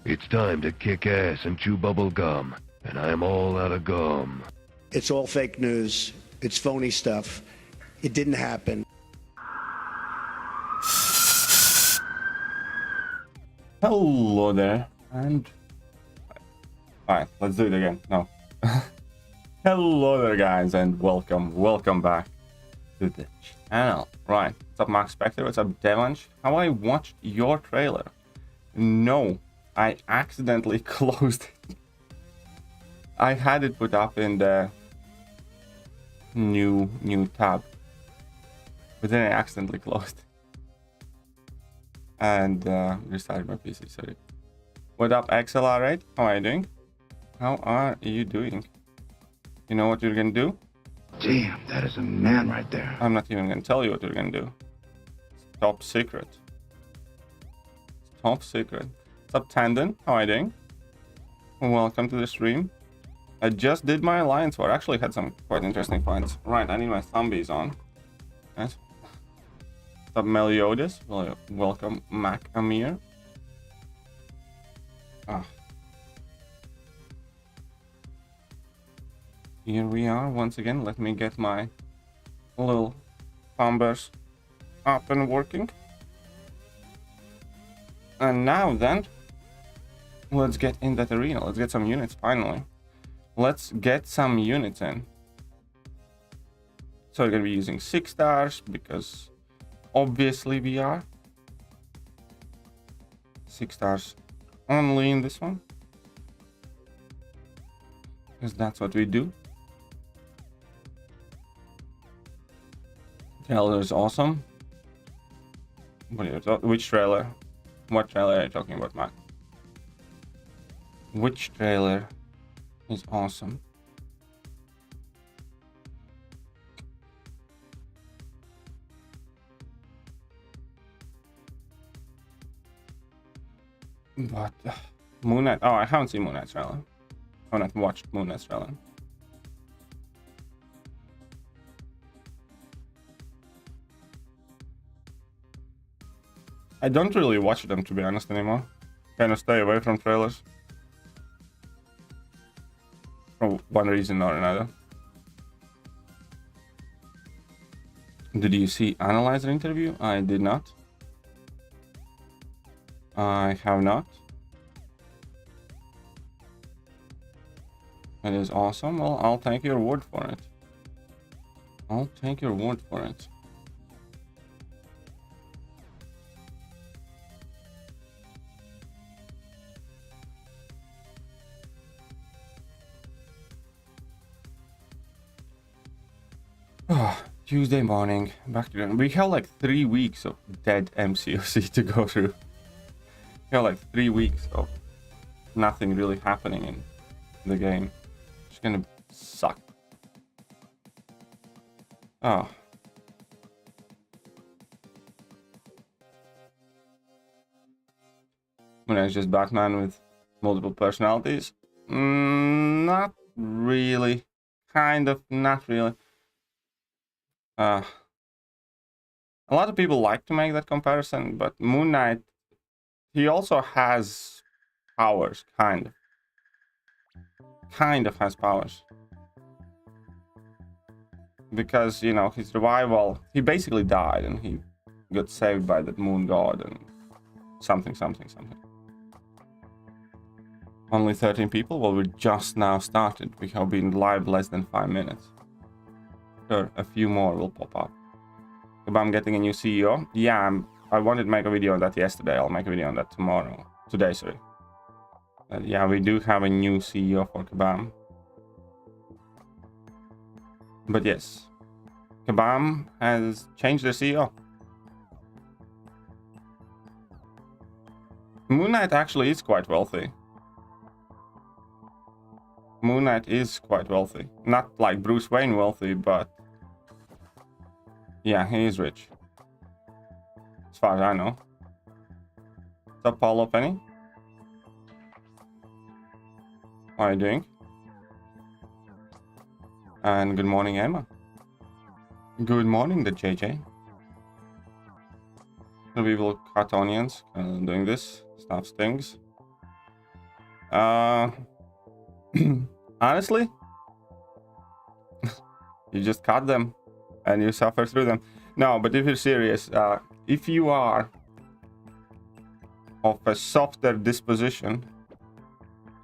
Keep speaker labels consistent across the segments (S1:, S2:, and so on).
S1: It's time to kick ass and chew bubble gum, and I'm all out of gum.
S2: It's all fake news. It's phony stuff. It didn't happen.
S3: Hello there, and alright, let's do it again. No. Hello there, guys, and welcome back to the channel. Right, what's up, Mark Spector? What's up, Devansh? How I watched your trailer? No, I accidentally closed it. I had it put up in the new tab, but then I accidentally closed it. And restarted my PC, sorry. What up, XLR8? How are you doing? How are you doing? You know what you're gonna do?
S4: Damn, that is a man right there.
S3: I'm not even gonna tell you what you're gonna do. It's top secret. It's top secret. What's up, Tandon? How are you doing? Welcome to the stream. I just did my alliance war. Actually had some quite interesting fights. Right, I need my thumbies on. Yes. What's up, Meliodas? Well, welcome, Mac Amir. Here we are once again. Let me get my little thumbers up and working. And now then, let's get in that arena. Let's get some units finally. Let's get some units in. So we're gonna be using 6 stars because obviously we are. 6 stars only in this one. Because that's what we do. Trailer is awesome. What are you which trailer? What trailer are you talking about, Mac? Which trailer is awesome? What? Moon Knight? Oh, I haven't seen Moon Knight's trailer. I haven't watched Moon Knight's trailer. I don't really watch them, to be honest, anymore. Kind of stay away from trailers. For one reason or another. Did you see Analyzer interview? I did not. I have not. It is awesome. Well, I'll take your word for it. I'll take your word for it. Tuesday morning, back to them. We have like 3 weeks of dead MCOC to go through. We have like 3 weeks of nothing really happening in the game. It's gonna suck. Oh. When it's just Batman with multiple personalities? Not really. Kind of, not really. A lot of people like to make that comparison, but Moon Knight, he also has powers, kind of has powers. Because, you know, his revival, he basically died and he got saved by the moon god and something. Only 13 people? Well, we just now started. We have been live less than 5 minutes. Sure, a few more will pop up. If I'm getting a new CEO, yeah, I wanted to make a video on that yesterday. I'll make a video on that tomorrow. Today, sorry. Yeah, we do have a new CEO for Kabam. But yes, Kabam has changed their CEO. Moon Knight actually is quite wealthy. Moon Knight is quite wealthy. Not like Bruce Wayne wealthy, but yeah, he is rich. As far as I know. What's up, Paulo Penny? How are you doing? And good morning, Emma. Good morning, the JJ. We will cut onions, doing this. Stuff stings. Honestly, you just cut them and you suffer through them. No, but if you're serious, if you are of a softer disposition,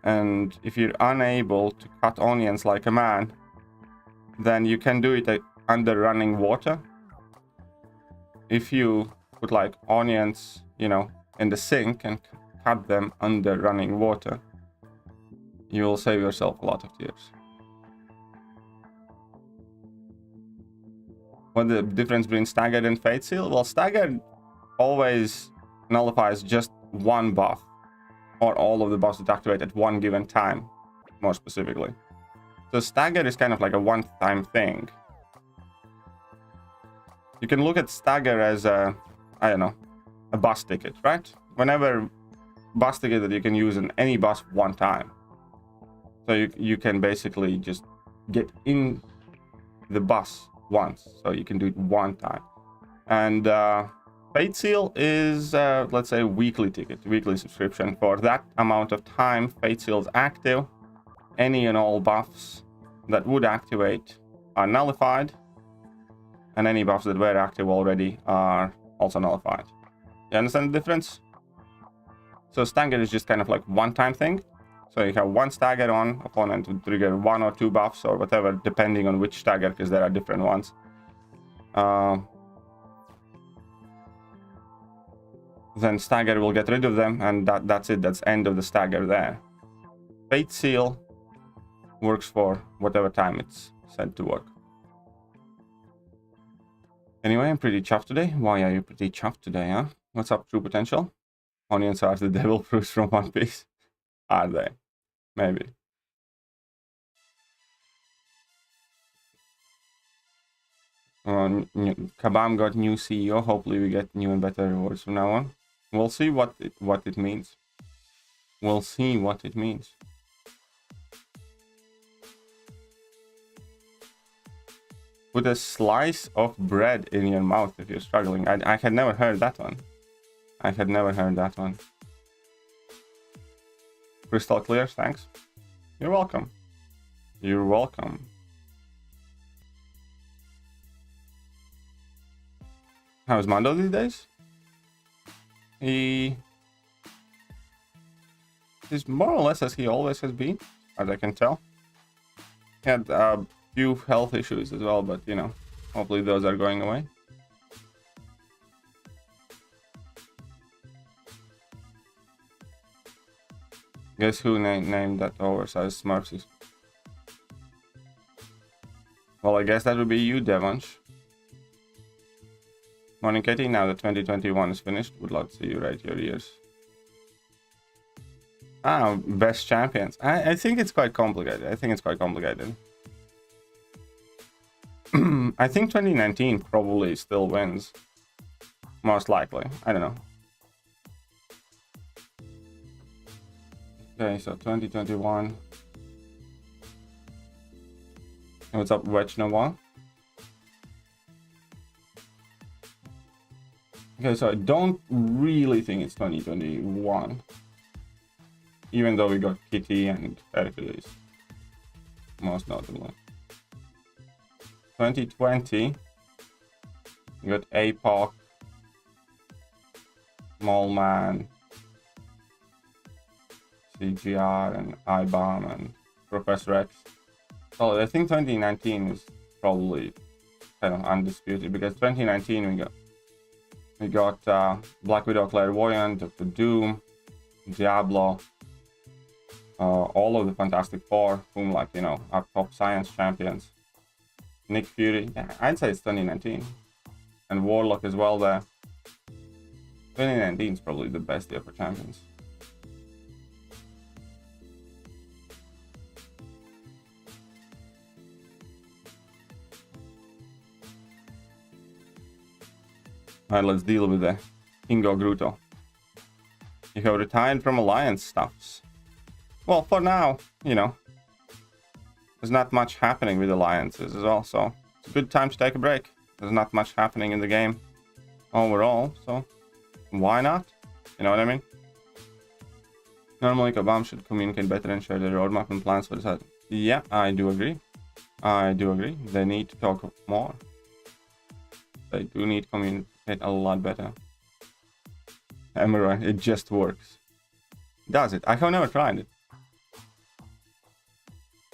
S3: and if you're unable to cut onions like a man, then you can do it under running water. If you put like onions, you know, in the sink and cut them under running water, you will save yourself a lot of tears. What the difference between staggered and fate seal? Well, staggered always nullifies just one buff, or all of the buffs that activate at one given time, more specifically. So stagger is kind of like a one-time thing. You can look at stagger as a, I don't know, a bus ticket, right? Whenever bus ticket that you can use in any bus one time. So you can basically just get in the bus once, so you can do it one time. And Fate Seal is, let's say, a weekly ticket, weekly subscription. For that amount of time, Fate Seal is active. Any and all buffs that would activate are nullified, and any buffs that were active already are also nullified. You understand the difference? So stagger is just kind of like one-time thing. So you have one stagger on, opponent would trigger 1 or 2 buffs or whatever, depending on which stagger, because there are different ones. Then stagger will get rid of them, and that's it. That's end of the stagger there. Fate Seal works for whatever time it's said to work. Anyway, I'm pretty chuffed today. Why are you pretty chuffed today, huh? What's up, True Potential? Onions are the devil fruits from One Piece. Are they? Maybe. Kabam got new CEO. Hopefully we get new and better rewards from now on. We'll see what it means. We'll see what it means. Put a slice of bread in your mouth if you're struggling. I had never heard that one. I had never heard that one. Crystal clear, thanks. You're welcome. You're welcome. How's Mando these days? He's more or less as he always has been, as I can tell. He had a few health issues as well, but you know, hopefully those are going away. Guess who named that oversized Smurfs? Well, I guess that would be you, Devonsh. Morning, Katie. Now that 2021 is finished, would love to see you write your years. Ah, best champions. I think it's quite complicated. I think I think 2019 probably still wins. Most likely. I don't know. Okay, so 2021. What's up, Wedge Noah? Okay, so I don't really think it's 2021. Even though we got Kitty and Hercules. Most notably. 2020. We got APOC. Mallman. CGR and I-Bomb and Professor X. So I think 2019 is probably kind of undisputed, because 2019 we got Black Widow, Clairvoyant, Dr. Doom, Diablo, all of the Fantastic Four, whom, like, you know, are top science champions. Nick Fury, yeah, I'd say it's 2019, and Warlock as well there. 2019 is probably the best year for champions. Alright, let's deal with the Kingo Gruto. You have retired from Alliance stuffs. Well, for now, you know, there's not much happening with Alliances as well, so it's a good time to take a break. There's not much happening in the game overall, so why not? You know what I mean? Normally, Kabam should communicate better and share their roadmap and plans for the site. Yeah, I do agree. I do agree. They need to talk more. They do need to communicate a lot better. Emerald, it just works. Does it? I have never tried it.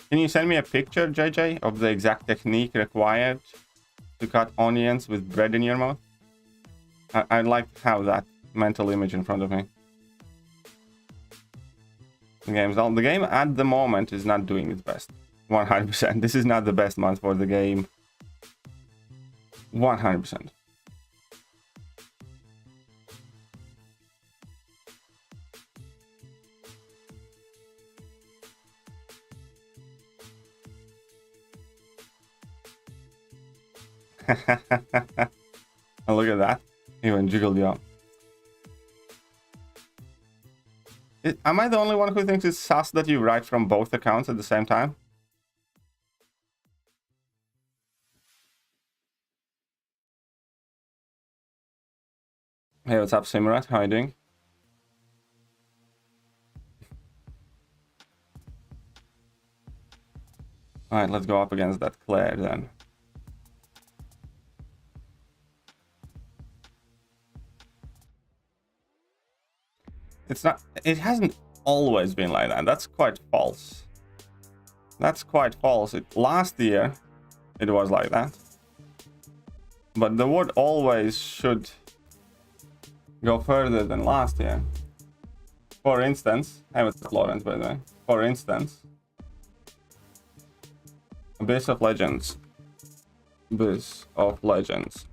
S3: Can you send me a picture, JJ, of the exact technique required to cut onions with bread in your mouth? I'd like to have that mental image in front of me. The game at the moment is not doing its best. 100%. This is not the best month for the game. 100%. Look at that. Even jiggled you up. Am I the only one who thinks it's sus that you write from both accounts at the same time? Hey, what's up, Simrat? How are you doing? Alright, let's go up against that Claire then. It's not, it hasn't always been like that. That's quite false. That's quite false. Last year, it was like that. But the word always should go further than last year. For instance, I have it Lawrence by the way. For instance, Abyss of Legends. Abyss of Legends.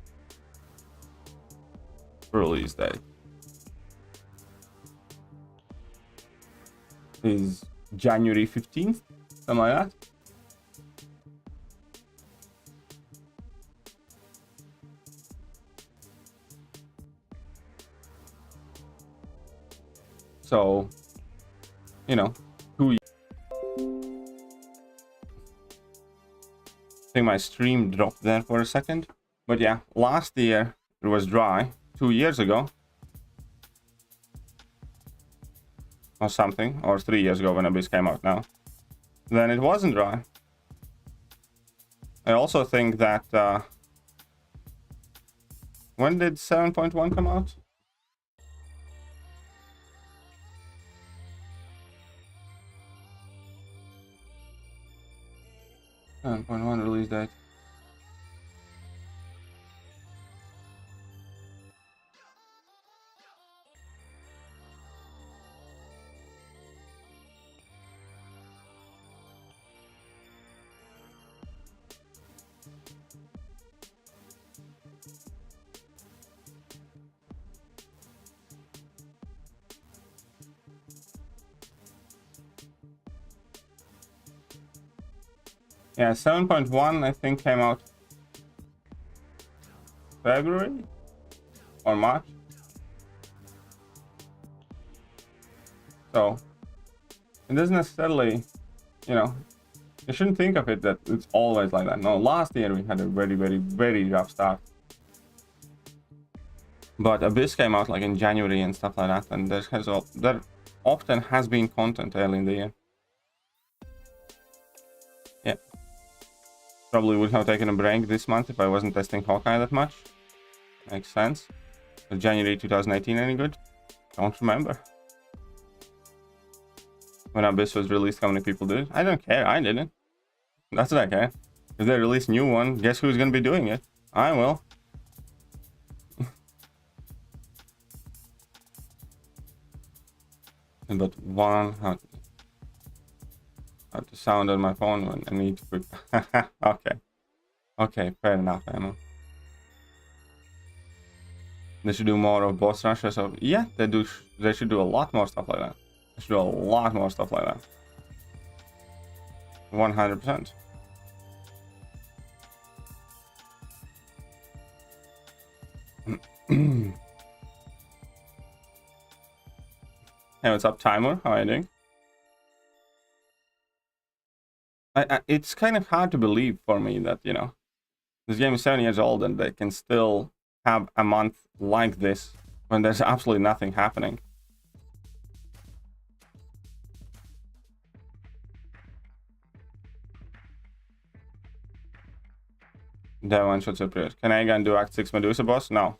S3: Release date is January 15th, something like that. So, you know, I think my stream dropped there for a second. But yeah, last year it was dry. 2 years ago. Or something. Or 3 years ago when Abyss came out now. Then it wasn't dry. I also think that... when did 7.1 come out? 7.1 release date. Yeah, 7.1 I think came out February or March. So it doesn't necessarily, you know, you shouldn't think of it that it's always like that. No, last year we had a very rough start. But Abyss came out like in January and stuff like that, and there often has been content early in the year. Yeah. Probably would have taken a break this month if I wasn't testing Hawkeye that much. Makes sense. Was January 2018 any good? Don't remember. When Abyss was released, how many people did it? I don't care, I didn't. That's what I care. If they release new one, guess who's gonna be doing it? I will. But one how to sound on my phone when I need to put okay, fair enough, Emma. They should do more of boss rushes. So yeah, they should do a lot more stuff like that. They should do a lot more stuff like that. 100%. Hey, what's up, Timer? How are you doing? It's kind of hard to believe for me that, you know, this game is 7 years old and they can still have a month like this when there's absolutely nothing happening. That one should appear. Can I again do Act 6 Medusa boss? No.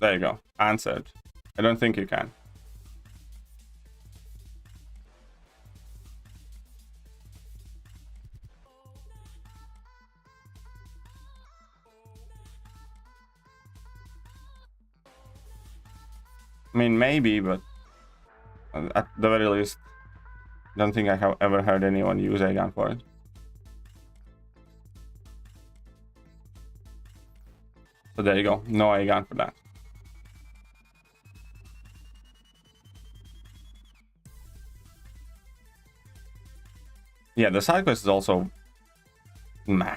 S3: There you go. Answered. I don't think you can. I mean, maybe, but at the very least, I don't think I have ever heard anyone use a gun for it. So there you go. No a gun for that. Yeah, the side quest is also meh.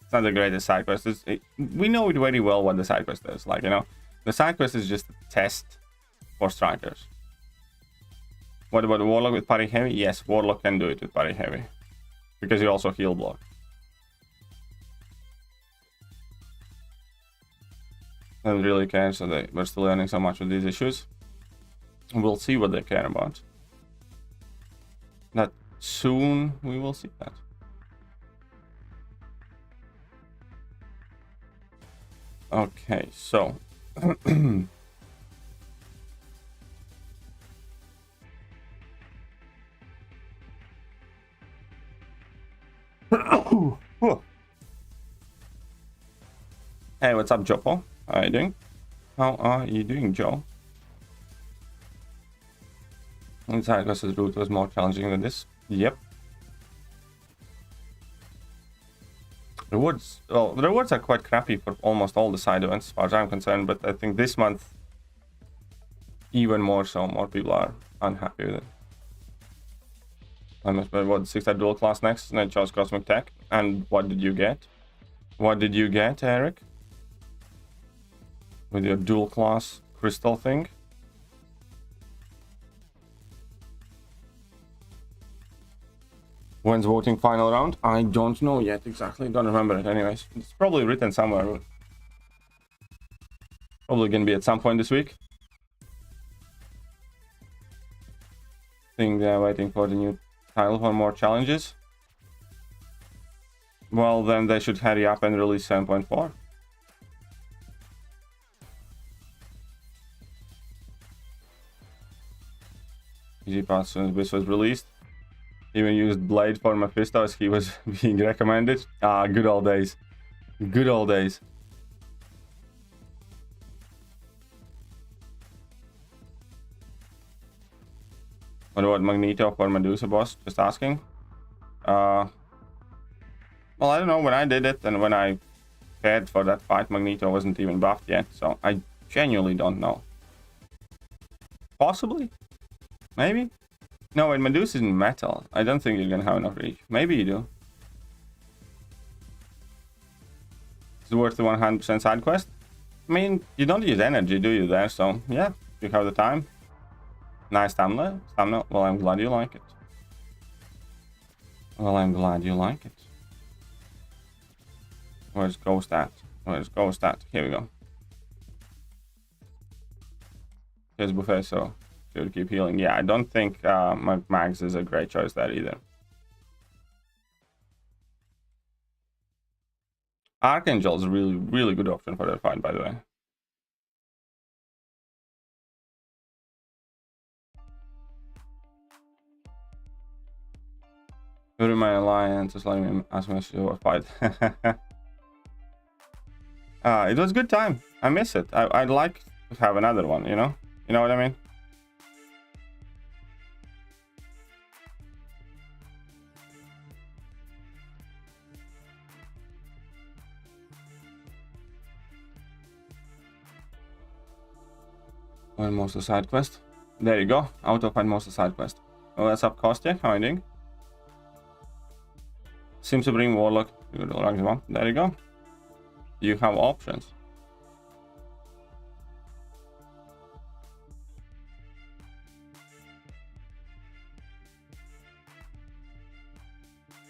S3: It's not the greatest side quest. We know it very well what the side quest is. Like, you know, the side quest is just a test for strikers. What about Warlock with parry heavy? Yes, Warlock can do it with parry heavy. Because you also heal block. I don't really care, so we're still learning so much with these issues. We'll see what they care about. That soon we will see that. Okay, so hey, what's up, Jopo? How are you doing? How are you doing, Joe? Inside versus route was more challenging than this. Yep. Rewards, well, the rewards are quite crappy for almost all the side events, as far as I'm concerned, but I think this month, even more so, more people are unhappy with it. I must, what, 6-star dual class next, and I chose Cosmic Tech. And what did you get? What did you get, Eric? With your dual class crystal thing? When's voting final round? I don't know yet exactly. Don't remember it anyways. It's probably written somewhere. Probably gonna be at some point this week. Think they're waiting for the new title for more challenges. Well, then they should hurry up and release 7.4. Easy pass as soon as this was released. Even used Blade for Mephisto as he was being recommended. Ah, good old days. Good old days. What about Magneto for Medusa boss? Just asking. Well, I don't know. When I did it and when I prepared for that fight, Magneto wasn't even buffed yet. So I genuinely don't know. Possibly? Maybe? No, when Medusa is in metal, I don't think you're gonna have enough reach. Maybe you do. Is it worth the 100% side quest? I mean, you don't use energy, do you, there? So, yeah, you have the time. Nice stamina. Well, I'm glad you like it. Well, I'm glad you like it. Where's Ghost at? Where's Ghost at? Here we go. Here's Buffet, so should keep healing. Yeah, I don't think Mags is a great choice there either. Archangel is a really, really good option for that fight, by the way. Go to my alliance, just letting me ask me to fight. It was a good time. I miss it. I'd like to have another one, you know? You know what I mean? Find most of the side quest. There you go. Auto find most of the side quest. Oh, what's up, Kostya? How are you doing? Seems to bring Warlock. There you go. You have options.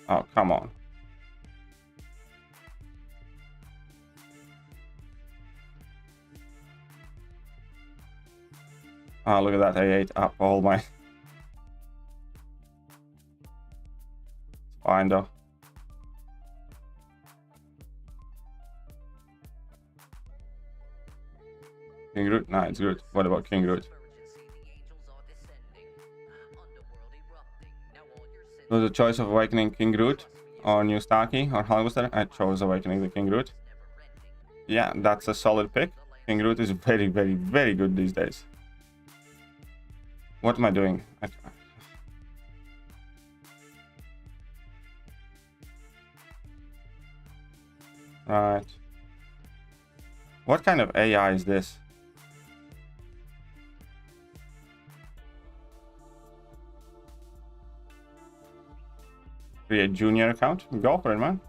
S3: Oh, come on. Oh, look at that. I ate up all my fine though. King Root? Nah, it's good. What about King Root? Was a choice of Awakening King Root or New Starkey or Halbuster? I chose Awakening the King Root. Yeah, that's a solid pick. King Root is very, very, very good these days. What am I doing? Right. What kind of AI is this? Create junior account? Go for it, man.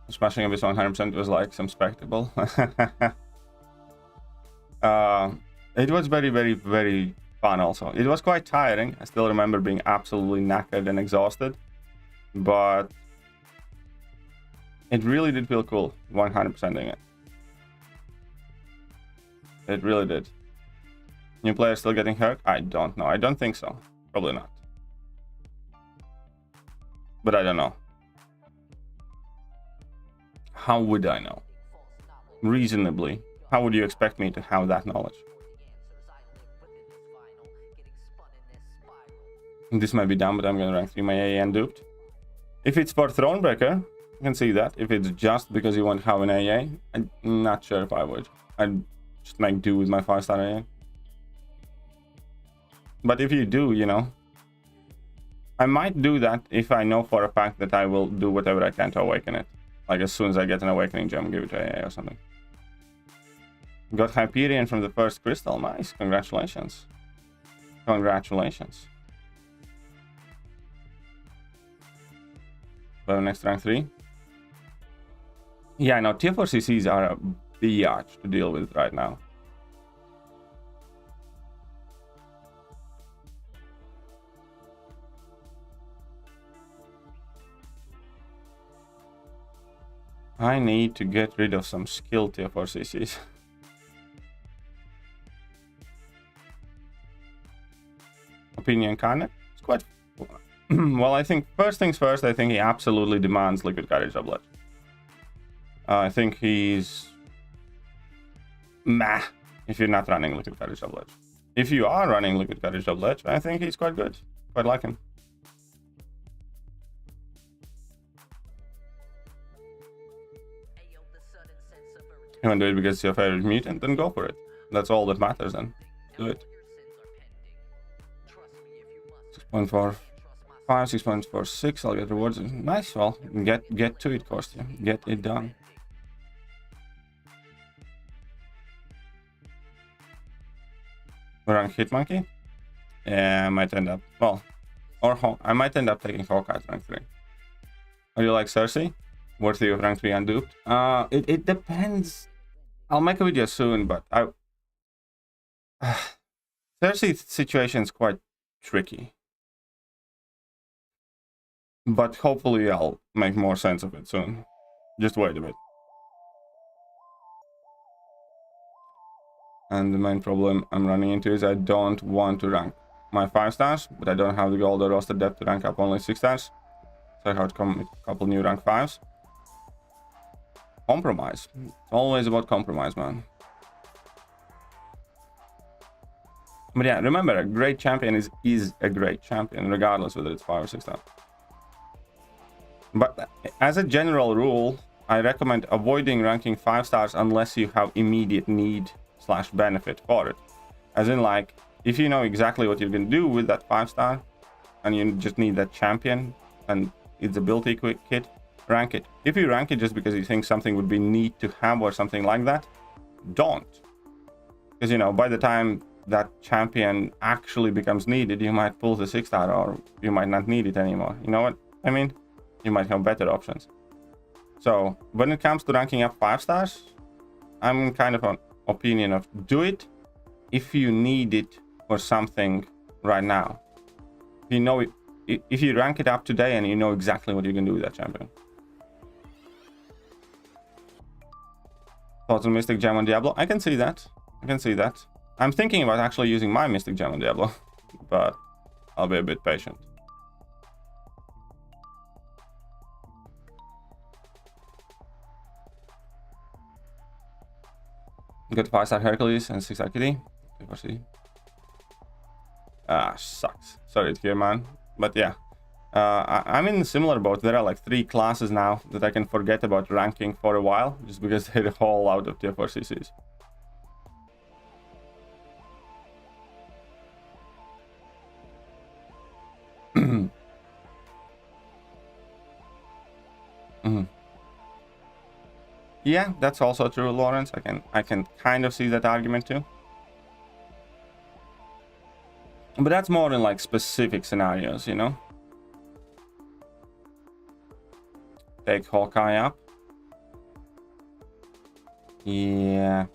S3: Smashing Abyss 100% was like some spectacle. It was very, very, very fun also. It was quite tiring. I still remember being absolutely knackered and exhausted. But it really did feel cool, 100%ing it. It really did. New players still getting hurt? I don't know. I don't think so. Probably not. But I don't know. How would I know? Reasonably, how would you expect me to have that knowledge? This might be dumb, but I'm gonna rank 3 my AA and duped. If it's for Thronebreaker, you can see that. If it's just because you want to have an AA, I'm not sure if I would. I'd just make do with my 5-star AA. But if you do, you know, I might do that if I know for a fact that I will do whatever I can to awaken it. Like as soon as I get an awakening gem, give it to AA or something. Got Hyperion from the first crystal. Nice. Congratulations. Congratulations. Well, next rank 3. Yeah, no, tier 4 CCs are a biatch to deal with right now. I need to get rid of some skill tier 4 CCs. Opinion Kane? It's quite... Well, I think first things first, I think he absolutely demands Liquid Courage Doublet. I think he's... meh if you're not running Liquid Courage Doublet. If you are running Liquid Courage Doublet, I think he's quite good. Quite like him. You want to do it because it's your favorite mutant? Then go for it. That's all that matters then. Do it. 6.45, 6.46, I'll get rewards. Nice, well, get to it, Kostya. Get it done. We're on Hit Monkey. Yeah, I might end up, well, or I might end up taking Hawkeye at rank 3. Or you like Cersei? Worthy of rank 3 unduped? It depends. I'll make a video soon, but Cersei's situation is quite tricky. But hopefully I'll make more sense of it soon. Just wait a bit. And the main problem I'm running into is I don't want to rank my 5 stars, but I don't have the gold or roster depth to rank up only 6 stars. So I have to come with a couple new rank 5s. Compromise. It's always about compromise, man. But yeah, remember, a great champion is a great champion, regardless whether it's 5 or 6 star. But as a general rule, I recommend avoiding ranking 5 stars unless you have immediate need / benefit for it. As in, like, if you know exactly what you're going to do with that 5 star, and you just need that champion, and it's ability quick kit, rank it. If you rank it just because you think something would be neat to have or something like that, don't. Because, you know, by the time that champion actually becomes needed, you might pull the 6 star or you might not need it anymore. You know what I mean? You might have better options. So when it comes to ranking up 5 stars, I'm kind of an opinion of do it if you need it for something right now. You know, if you rank it up today and you know exactly what you can do with that champion. Thoughts on Mystic Gem on Diablo? I can see that. I can see that. I'm thinking about actually using my Mystic Gem on Diablo, but I'll be a bit patient. Got 5-star Hercules and 6-star Kitty. Ah, sucks. Sorry to hear, man. But yeah, I'm in a similar boat. There are like 3 classes now that I can forget about ranking for a while, just because they're all out of tier 4 CCs. Yeah, that's also true, Lawrence. I can kind of see that argument too. But that's more in like specific scenarios, you know? Take Hawkeye up. Yeah.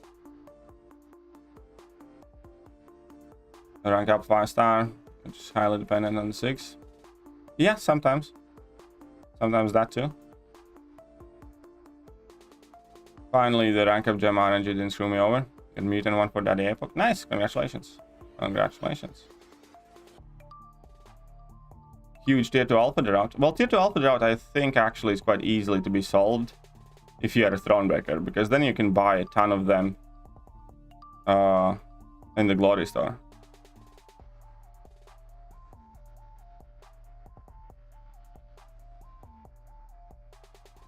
S3: Rank up 5-star, which is highly dependent on the 6. Yeah, sometimes. Sometimes that too. Finally, the rank up gem RNG didn't screw me over. Get mutant 1 for Daddy Epoch. Nice, congratulations. Congratulations. Huge tier 2 alpha drought. Well, tier 2 alpha drought I think actually is quite easily to be solved if you are a Thronebreaker, because then you can buy a ton of them in the Glory Store.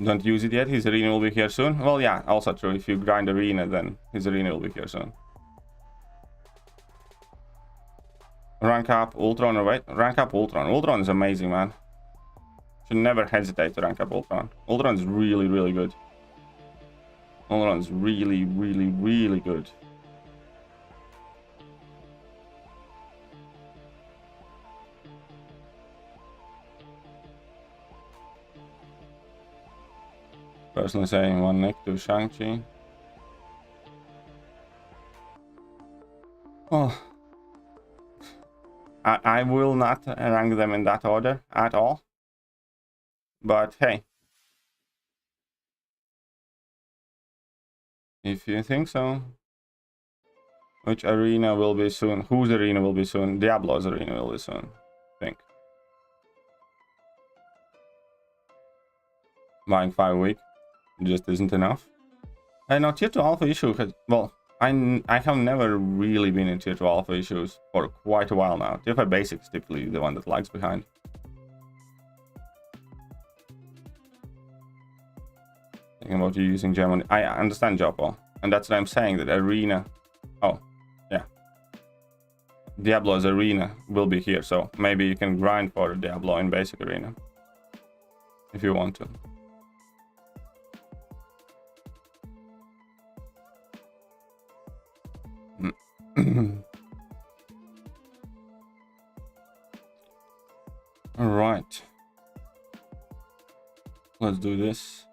S3: Don't use it yet, his arena will be here soon. Well, yeah, also true. If you grind arena, then his arena will be here soon. Rank up Ultron, or wait, rank up Ultron. Ultron is amazing, man. Should never hesitate to rank up Ultron. Ultron is really, really good. Ultron is really, really, really good. Personally saying 1 nick to Shang-Chi. Oh. I will not rank them in that order at all. But hey. If you think so. Which arena will be soon? Whose arena will be soon? Diablo's arena will be soon. I think. Buying 5 a week just isn't enough. I know tier 2 alpha issue has, well, I have never really been in tier 2 alpha issues for quite a while now. Tier 5 basic is typically the one that lags behind. Thinking about you using gem on, I understand, Jopo, and that's what I'm saying, that arena, oh yeah, Diablo's arena will be here, so maybe you can grind for Diablo in basic arena if you want to. All right, let's do this.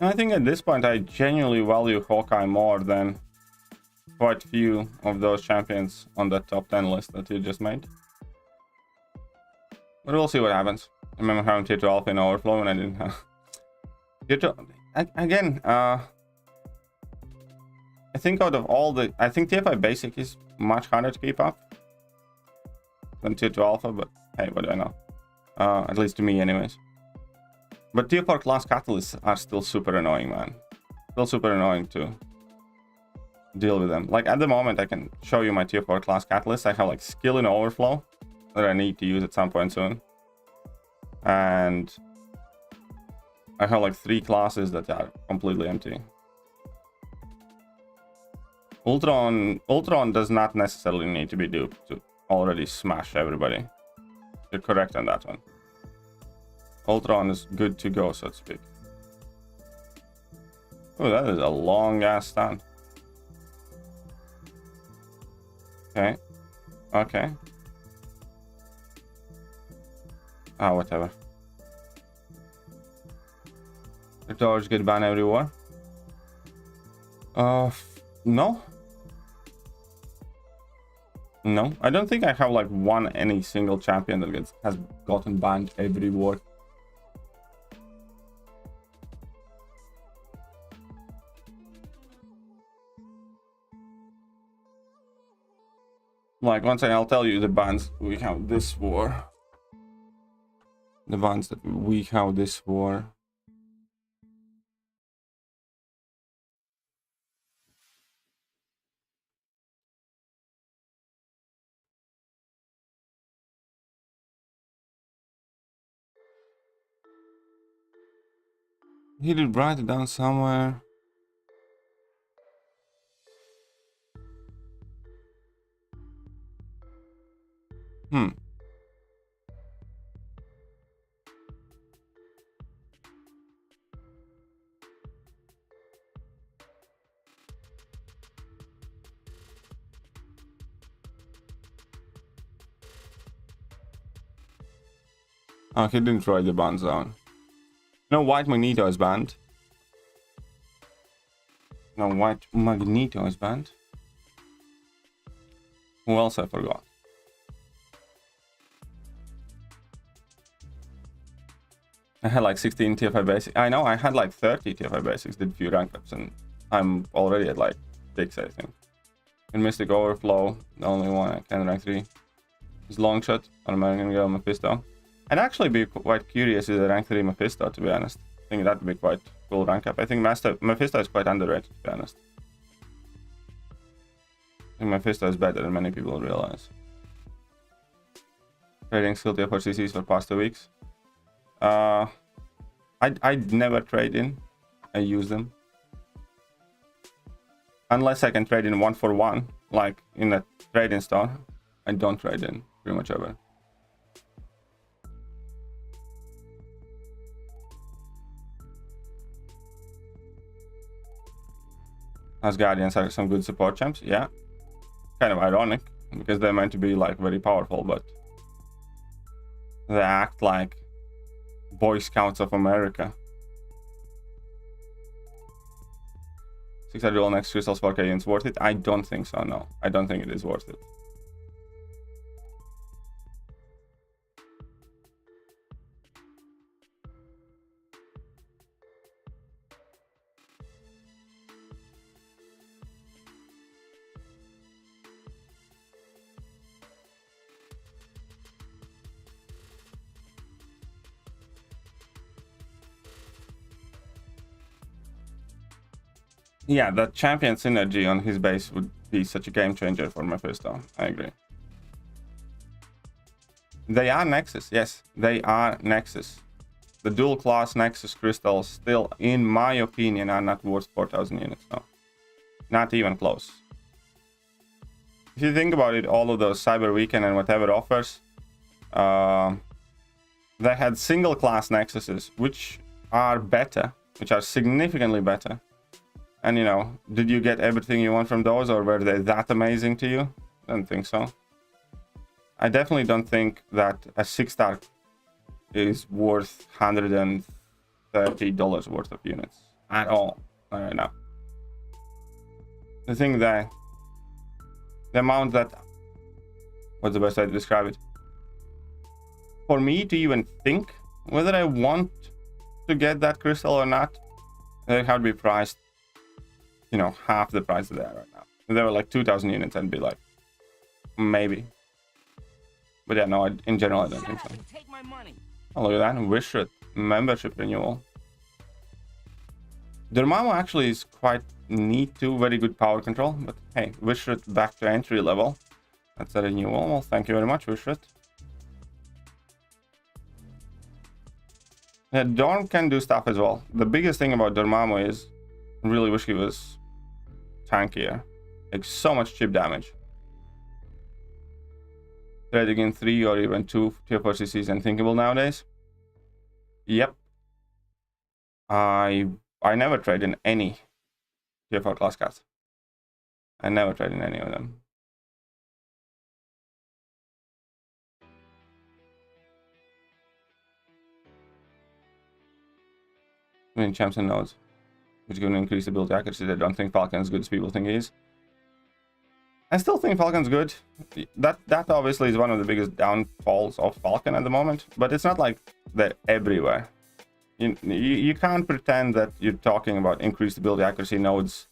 S3: I think at this point I genuinely value Hawkeye more than quite few of those champions on the top 10 list that you just made. But we'll see what happens. I remember having tier 2 alpha in overflow and I didn't have tier 2 again. I think out of all the, I think tier 5 basic is much harder to keep up than tier 2 alpha, but hey, what do I know? At least to me anyways. But tier 4 class catalysts are still super annoying, man. Still super annoying to deal with them. Like at the moment, I can show you my tier 4 class catalyst. I have like skill in overflow that I need to use at some point soon. And I have like 3 classes that are completely empty. Ultron does not necessarily need to be duped to already smash everybody. You're correct on that one. Ultron is good to go, so to speak. Oh, that is a long ass stand. Okay. Okay. Ah, whatever. The torch get banned every war. No. No, I don't think I have like any single champion that has gotten banned every war. Like, once I'll tell you the bans we have this war. The bans that we have this war. He did write it down somewhere. Oh, he didn't write the bans down. No, White Magneto is banned. No, White Magneto is banned. Who else I forgot? I had like 16 tier 5 basics. I know, I had like 30 tier 5 basics, did few rank ups, and I'm already at like 6, I think. In Mystic Overflow, the only one I can rank 3 is Longshot on American Girl Mephisto. I'd actually be quite curious with a rank 3 Mephisto, to be honest. I think that'd be quite cool rank up. I think Mephisto is quite underrated, to be honest. I think Mephisto is better than many people realize. Trading skill tier for CCs for past 2 weeks. I'd never trade in. I use them. Unless I can trade in 1 for 1, like in a trading store. I don't trade in pretty much ever. As Guardians are some good support champs, yeah. Kind of ironic, because they're meant to be like very powerful, but they act like Boy Scouts of America. 600 dual next crystals 4k units worth it? I don't think so, no. I don't think it is worth it. Yeah, the champion synergy on his base would be such a game changer for Mephisto. I agree. They are Nexus, yes, they are Nexus. The dual class Nexus crystals still, in my opinion, are not worth 4,000 units, no. Not even close. If you think about it, all of those Cyber Weekend and whatever offers, they had single class Nexuses, which are better, which are significantly better. And you know, did you get everything you want from those, or were they that amazing to you? I don't think so. I definitely don't think that a 6-star is worth $130 worth of units at all right now. I think that the amount that, what's the best way to describe it? For me to even think whether I want to get that crystal or not, they have to be priced, you know, half the price they are right now. If they were like 2,000 units, I'd be like, maybe. But yeah, no, in general, I don't think so. Oh, look at that. Wishrit membership renewal. Dormammu actually is quite neat too. Very good power control. But hey, Wishrit back to entry level. That's a renewal. Well, thank you very much, Wishrit. Yeah, Dorm can do stuff as well. The biggest thing about Dormammu is, I really wish he was tankier. Like, so much chip damage. Trading in 3 or even 2 tier 4 CC is unthinkable nowadays. Yep. I never trade in any tier 4 class cards. I never trade in any of them. Winning champs and nodes, which going to increase the build accuracy. I don't think Falcon is as good as people think he is. I still think Falcon's good. That obviously is one of the biggest downfalls of Falcon at the moment, but it's not like they're everywhere. You can't pretend that you're talking about increased build accuracy nodes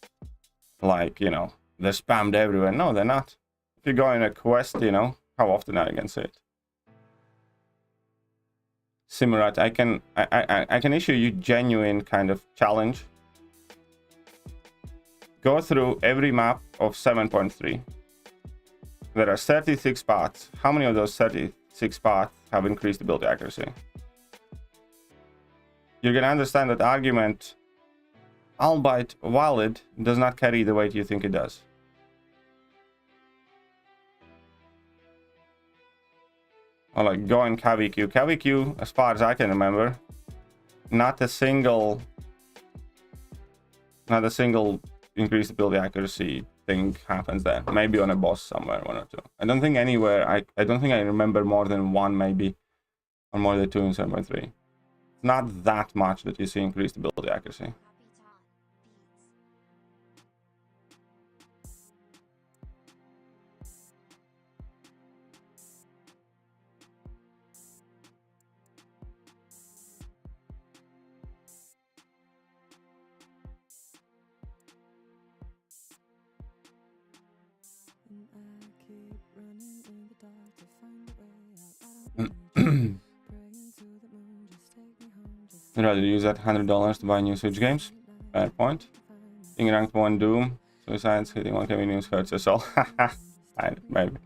S3: like, you know, they're spammed everywhere. No, they're not. If you go in a quest, you know, how often are you gonna see it? Simurat, I can issue you genuine kind of challenge. Go through every map of 7.3. There are 36 paths. How many of those 36 paths have increased build accuracy? You're gonna understand that argument, albeit valid, does not carry the weight you think it does. Or like go in KVQ. KVQ, as far as I can remember, not a single increased build accuracy thing happens there. Maybe on a boss somewhere, one or two. I don't think anywhere. I don't think I remember more than one, maybe, or more than two in 7.3. It's not that much that you see increased build accuracy. I'd rather use that $100 to buy new Switch games. Fair point. Being ranked 1 Doom, Suicides, hitting 1 KB news hurts us all. Maybe.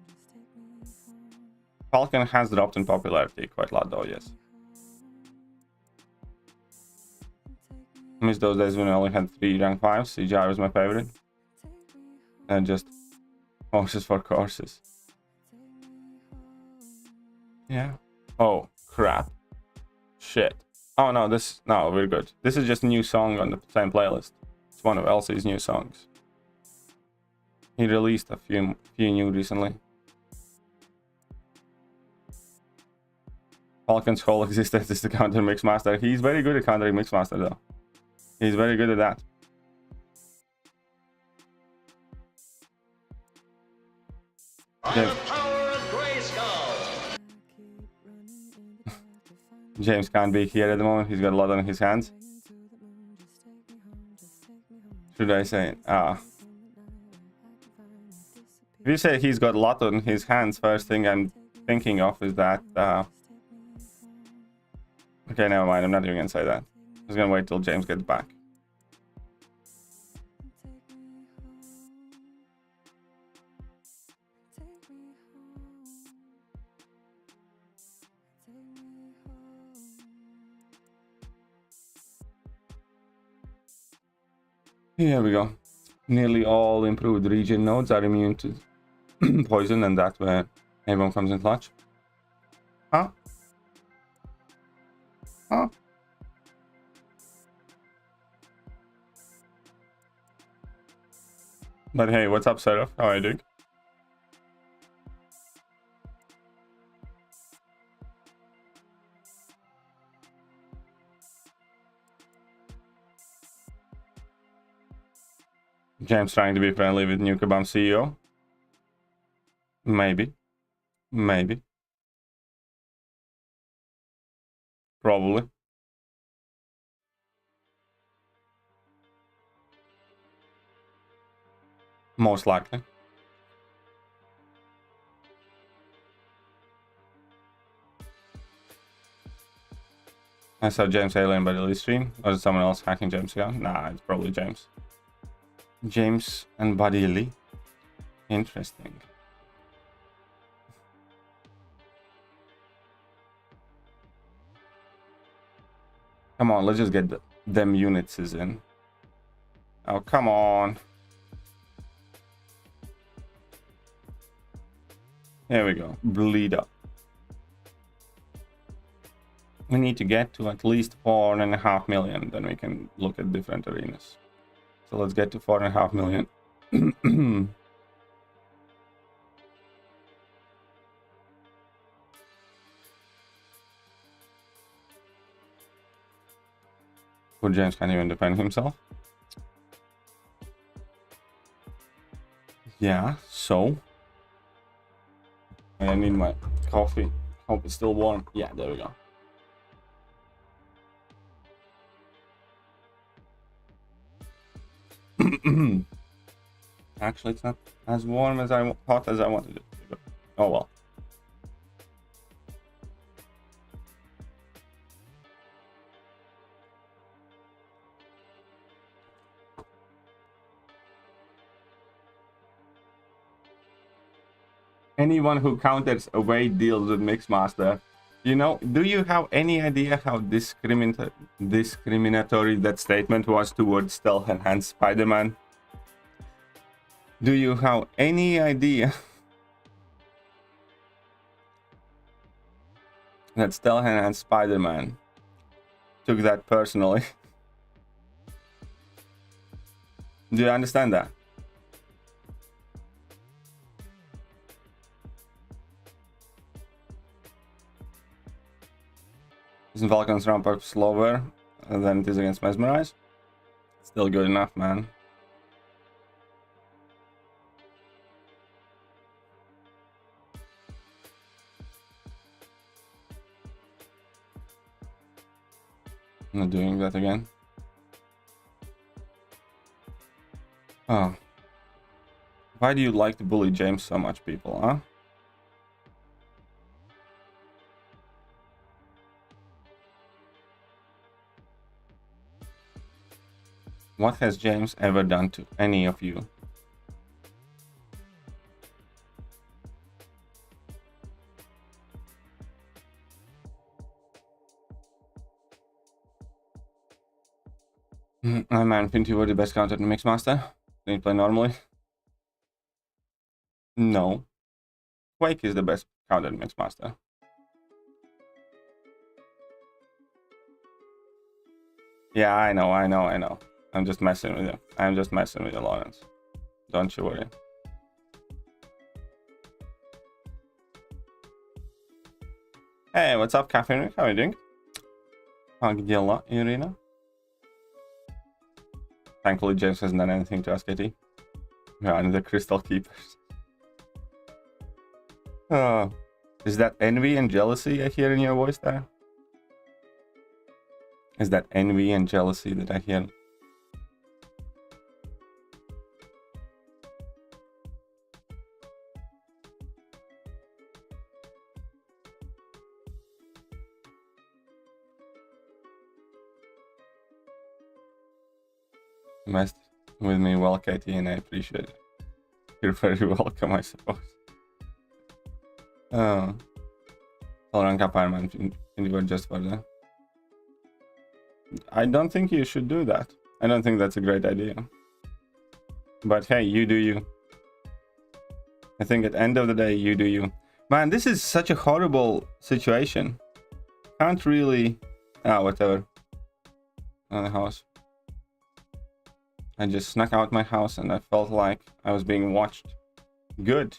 S3: Falcon has dropped in popularity quite a lot though, yes. I miss those days when I only had 3 rank 5s. CGI was my favorite. And just horses for courses. Yeah. Oh, crap. Shit. Oh no, no, we're good. This is just a new song on the same playlist. It's one of Elsie's new songs. He released a few new recently. Falcon's whole existence is to counter Mixmaster. He's very good at countering Mixmaster though. He's very good at that. James can't be here at the moment. He's got a lot on his hands. Should I say? If you say he's got a lot on his hands, first thing I'm thinking of is that... Okay, never mind. I'm not even going to say that. I'm just going to wait till James gets back. Here we go. Nearly all improved region nodes are immune to poison, and that's where everyone comes in clutch. Huh? Huh? But hey, what's up, Seraph? How are you doing? James trying to be friendly with new Kabam CEO? Maybe. Maybe. Probably. Most likely. I saw James Alien by the stream. Or is it someone else hacking James again? Nah, it's probably James. James and Buddy Lee. Interesting. Come on, let's just get them units in. Oh, come on. There we go. Bleed up. We need to get to at least 4.5 million, then we can look at different arenas. So let's get to 4.5 million. Poor James can't even defend himself. Yeah, so I need my coffee. Hope it's still warm. Yeah, there we go. Actually, it's not as warm as I thought as I wanted it to be. Oh well. Anyone who counters away deals with Mixmaster. You know, do you have any idea how discriminatory that statement was towards Stealth Enhanced Spider-Man? Do you have any idea that Stealth Enhanced Spider-Man took that personally? Do you understand that? Isn't Falcon's ramp up slower than it is against Mesmerize? Still good enough, man. I'm not doing that again. Oh. Why do you like to bully James so much, people, huh? What has James ever done to any of you? I man, think you were the best counter in Mixmaster? Didn't play normally? No. Quake is the best counter in Mixmaster. Yeah, I know. I'm just messing with you. I'm just messing with you, Lawrence. Don't you worry. Hey, what's up, Caffeine? How are you doing? Agdela, Irina. Thankfully, James hasn't done anything to us, Kitty. Yeah, and the Crystal Keepers. Oh, is that envy and jealousy I hear in your voice there? Is that envy and jealousy that I hear? Messed with me well, Katie, and I appreciate it. You're very welcome, I suppose. Oh. Tolerant Kapparman, you were just for that. I don't think you should do that. I don't think that's a great idea. But hey, you do you. I think at the end of the day, you do you. Man, this is such a horrible situation. Can't really... whatever. On the house. I just snuck out my house and I felt like I was being watched. Good.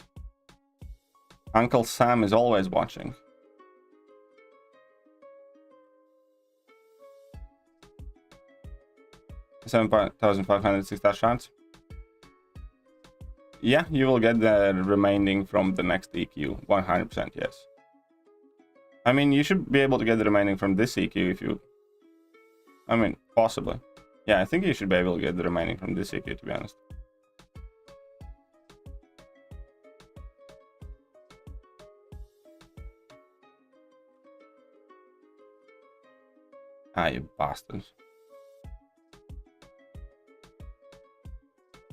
S3: Uncle Sam is always watching. $7,506 shards. Yeah, you will get the remaining from the next EQ. 100%, yes. I mean, you should be able to get the remaining from this EQ if you... I mean, possibly. Yeah, I think you should be able to get the remaining from this EQ, to be honest. Ah, you bastards.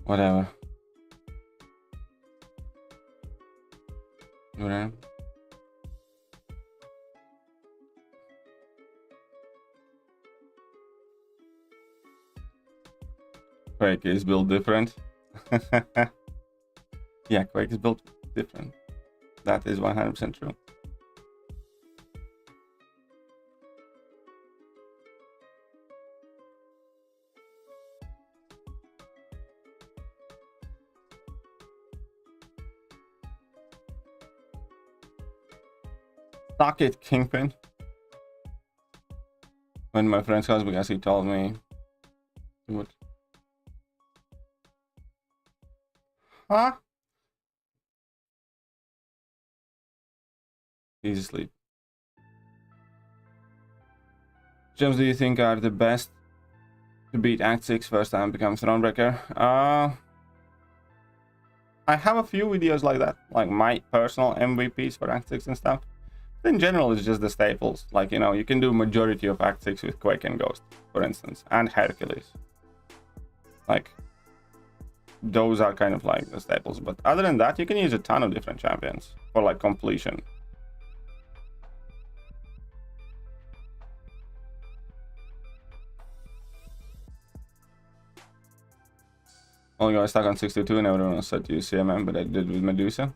S3: Whatever. Whatever. Quake is built different. Yeah, Quake is built different. That is 100% true. Suck it, Kingpin. When my friend's house because he told me. What? Huh? He's asleep. Gems, do you think are the best to beat Act 6 first time become Thronebreaker? I have a few videos like that, like my personal MVPs for Act 6 and stuff. In general, it's just the staples. Like, you know, you can do majority of Act 6 with Quake and Ghost, for instance, and Hercules. Like, those are kind of like the staples. But other than that, you can use a ton of different champions for like completion. Only got stuck on 62 and everyone was set to use CMM, but I did with Medusa.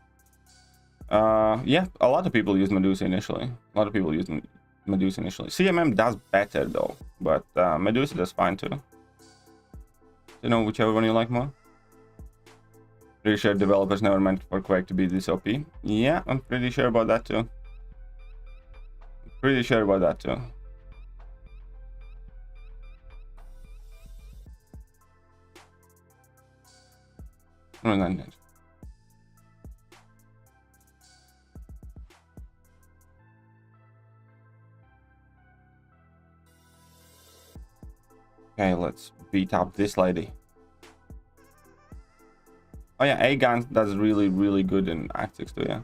S3: Yeah, a lot of people use Medusa initially. CMM does better though, but Medusa does fine too. You know, whichever one you like more. Pretty sure developers never meant for Quake to be this OP. Yeah, I'm pretty sure about that too. Okay, let's beat up this lady. Oh yeah, A-Gun does really good in Act 6 too, yeah.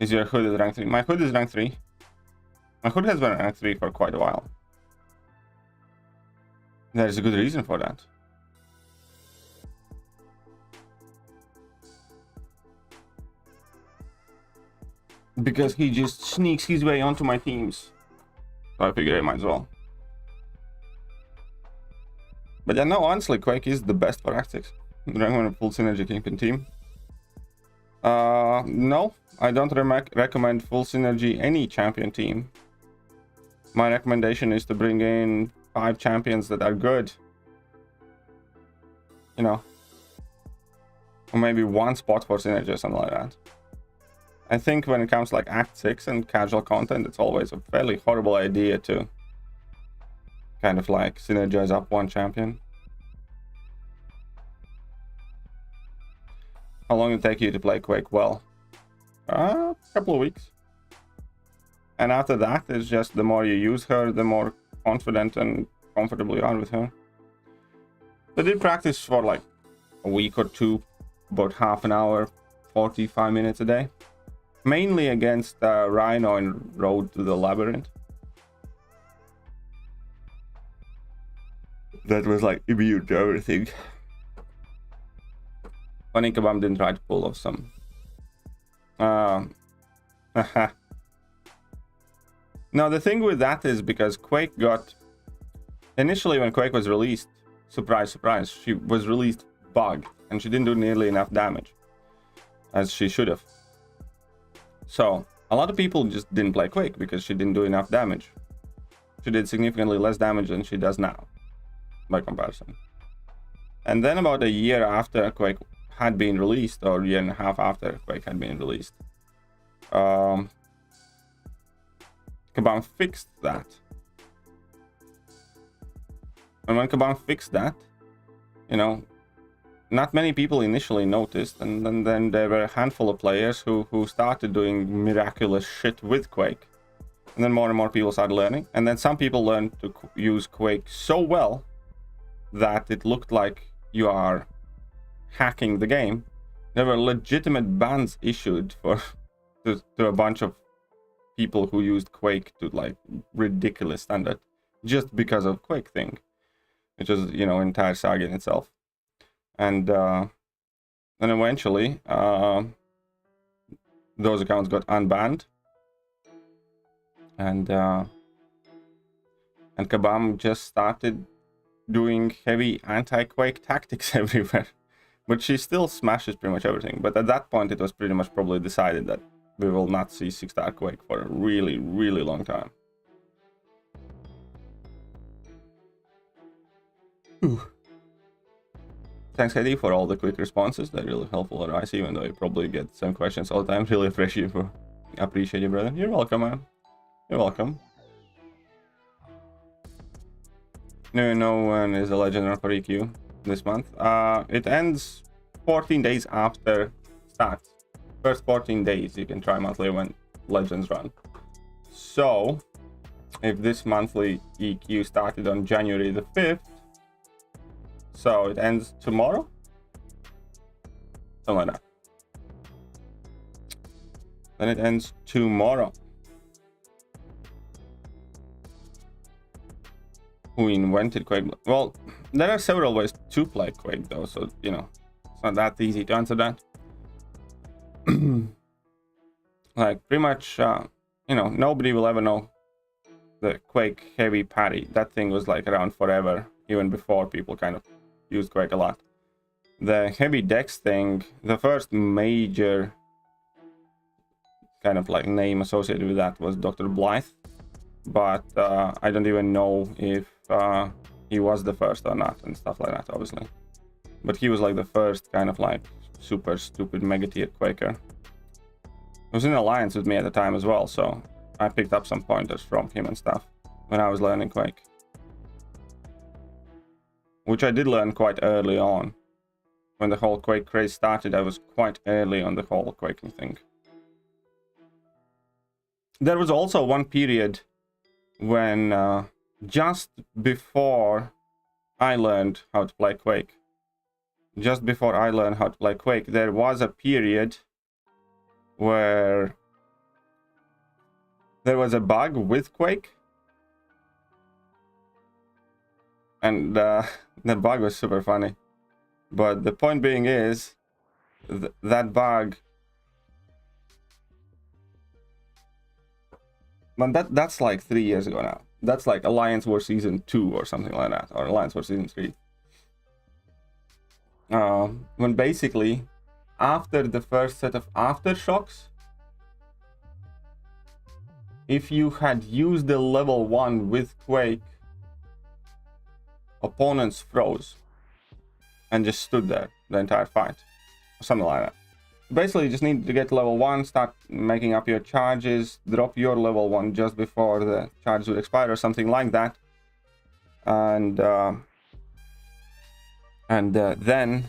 S3: Is your hood at rank 3? My hood is rank 3. My hood has been rank 3 for quite a while. There's a good reason for that. Because he just sneaks his way onto my teams. So I figure I might as well. But yeah, no, honestly, Quake is the best for Act 6. Recommend a full synergy Kingpin team. No, I don't recommend full synergy any champion team. My recommendation is to bring in 5 champions that are good. You know. Or maybe 1 spot for synergy or something like that. I think when it comes to like Act 6 and casual content, it's always a fairly horrible idea to kind of like synergize up 1 champion. How long did it take you to play Quake well? A couple of weeks. And after that, it's just the more you use her, the more confident and comfortable you are with her. I did practice for like a week or 2, about half an hour, 45 minutes a day. Mainly against Rhino and Road to the Labyrinth. That was like immune to everything. Funny Kabam didn't try to pull off some. Now the thing with that is because Quake got... Initially when Quake was released, surprise, surprise, she was released bugged. And she didn't do nearly enough damage. As she should have. So, a lot of people just didn't play Quake because she didn't do enough damage. She did significantly less damage than she does now, by comparison. And then about a year after Quake had been released, or a year and a half after Quake had been released, Kabam fixed that. And when Kabam fixed that, you know, not many people initially noticed, and then there were a handful of players who started doing miraculous shit with Quake. And then more and more people started learning. And then some people learned to use Quake so well that it looked like you are hacking the game. There were legitimate bans issued to a bunch of people who used Quake to like ridiculous standard just because of Quake thing, which was, you know, entire saga in itself. And eventually, those accounts got unbanned, and Kabam just started doing heavy anti-Quake tactics everywhere. But she still smashes pretty much everything. But at that point, it was pretty much probably decided that we will not see 6-star Quake for a really long time. thanks, Eddie, for all the quick responses. They're really helpful advice, even though you probably get some questions all the time. Really appreciate you, brother. You're welcome, man. You're welcome. No one is a legend for EQ this month. It ends 14 days after starts. First 14 days you can try monthly when legends run. So if this monthly EQ started on January the 5th, so it ends tomorrow, something like that. Then it ends tomorrow. Who invented Quake? Well, there are several ways to play Quake though, so you know, it's not that easy to answer that. Like pretty much, you know, nobody will ever know the Quake heavy parry. That thing was like around forever, even before people kind of used Quake a lot. The heavy dex thing, the first major kind of like name associated with that was Dr. Blythe, but I don't even know if he was the first or not and stuff like that, obviously. But he was like the first kind of like super stupid mega tier Quaker. He was in alliance with me at the time as well, so I picked up some pointers from him and stuff when I was learning Quake, which I did learn quite early on. When the whole Quake craze started, I was quite early on the whole Quaking thing. There was also one period when just before I learned how to play Quake, there was a period where there was a bug with Quake, and the bug was super funny. But the point being is, that bug, but that's like 3 years ago now. That's like Alliance War Season 2 or something like that, or Alliance War Season 3. When basically, after the first set of aftershocks, if you had used the level 1 with Quake, opponents froze and just stood there the entire fight, or something like that. Basically, you just need to get level 1, start making up your charges, drop your level 1 just before the charges would expire or something like that. And then,